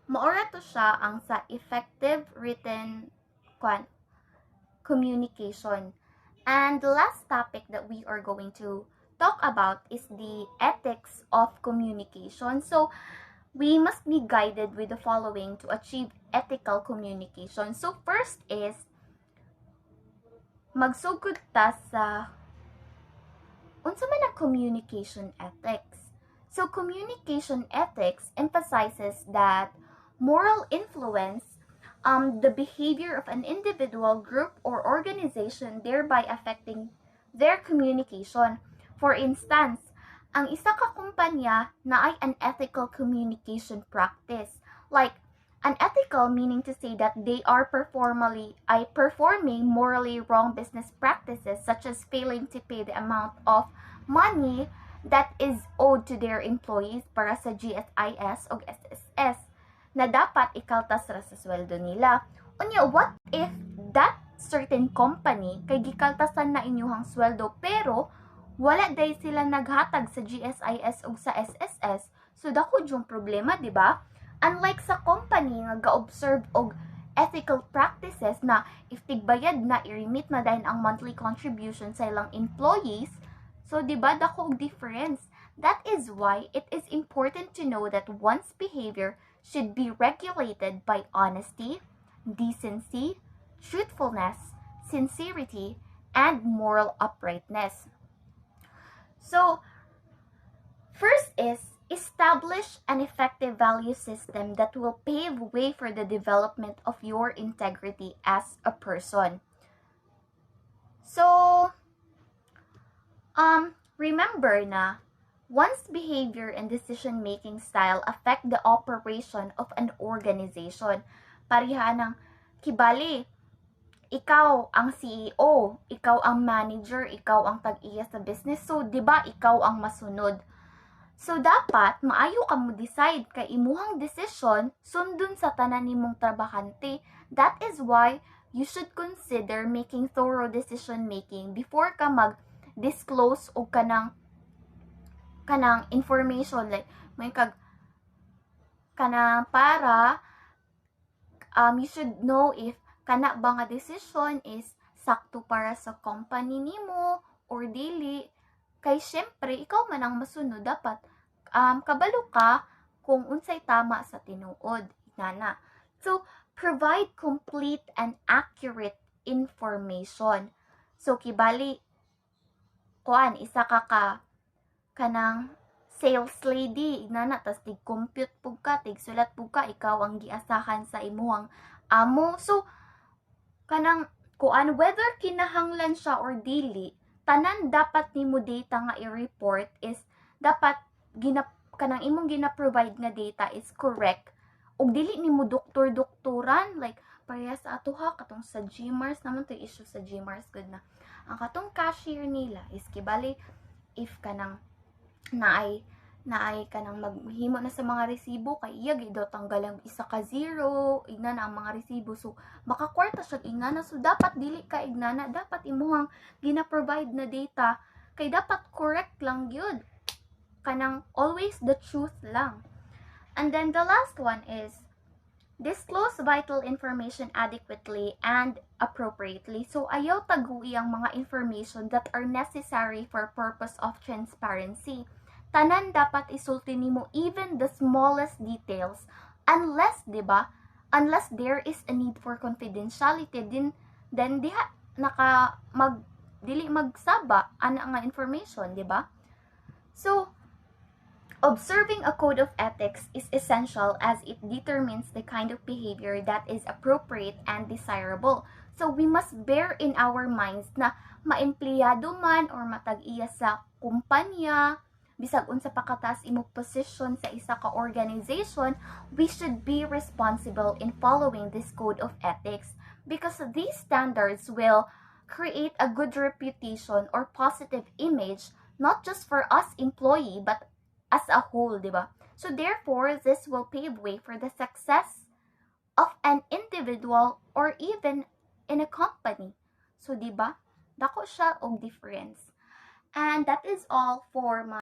maora to siya ang sa effective written communication. And the last topic that we are going to talk about is the ethics of communication. So, we must be guided with the following to achieve ethical communication. So first is, magsugod ta sa unsa man ang communication ethics. So communication ethics emphasizes that moral influence the behavior of an individual, group, or organization, thereby affecting their communication. For instance, ang isa ka kumpanya na ay an ethical communication practice. Like, unethical meaning to say that they are performing morally wrong business practices such as failing to pay the amount of money that is owed to their employees para sa GSIS o SSS na dapat ikaltas ra sa sweldo nila. Unya, what if that certain company kay gikaltasan na inyuhang sweldo pero wala day sila naghatag sa GSIS o sa SSS, so dako yung problema, di ba? Unlike sa company nga ga-observe og ethical practices na if tigbayad na i-remit na dahil ang monthly contribution sa ilang employees, so di ba dako og difference? That is why it is important to know that one's behavior should be regulated by honesty, decency, truthfulness, sincerity, and moral uprightness. So, first is establish an effective value system that will pave way for the development of your integrity as a person. So, remember na one's behavior and decision-making style affect the operation of an organization. Pariha ng kibali, ikaw ang CEO, ikaw ang manager, ikaw ang tag-iya sa business. So, di ba ikaw ang masunod? So, dapat maayo ka mo decide kay imuhang decision sundon sa tanan nimong trabahante. That is why you should consider making thorough decision making before ka mag-disclose o kanang information like may kanang para you should know if kana ba nga decision is sakto para sa company nimo or dili. Kay syempre ikaw man ang masunod, dapat kabalo ka kung unsay tama sa tinuod, inana. So provide complete and accurate information. So kibali isa ka kanang sales lady, inana, tas tig-compute pug ka, tig-sulat pug ka, ikaw ang giasahan sa imuhang amo. So kanang whether kinahanglan siya or dili, tanan dapat nimo data nga i-report is dapat kanang imong gina-provide nga data is correct. Og dili nimo doktoran like pareha sa atoha katong sa GMARS naman to issue sa GMARS good na. Ang katong cashier nila is kibali if kanang naay kanang maghimo na sa mga resibo kay iya gid daw tanggalang isa ka zero ignana ang mga resibo, so makakwarta siya ignana. So dapat dili ka ignana, dapat imuhang gina-provide na data kay dapat correct lang gyud, kanang always the truth lang. And then the last one is disclose vital information adequately and appropriately. So ayaw tagui ang mga information that are necessary for purpose of transparency. tanan dapat isulti nimo, even the smallest details, unless, di ba, unless there is a need for confidentiality, then diha dili magsaba ana nga information, di ba? So observing a code of ethics is essential as it determines the kind of behavior that is appropriate and desirable. So we must bear in our minds na maempleyado man or matag-iya sa kumpanya, bisag unsa pa kataas imong position sa isa ka organization, we should be responsible in following this code of ethics because these standards will create a good reputation or positive image not just for us employee but as a whole, di ba? So therefore, this will pave way for the success of an individual or even in a company. So di ba? Dako siya og difference. And that is all for my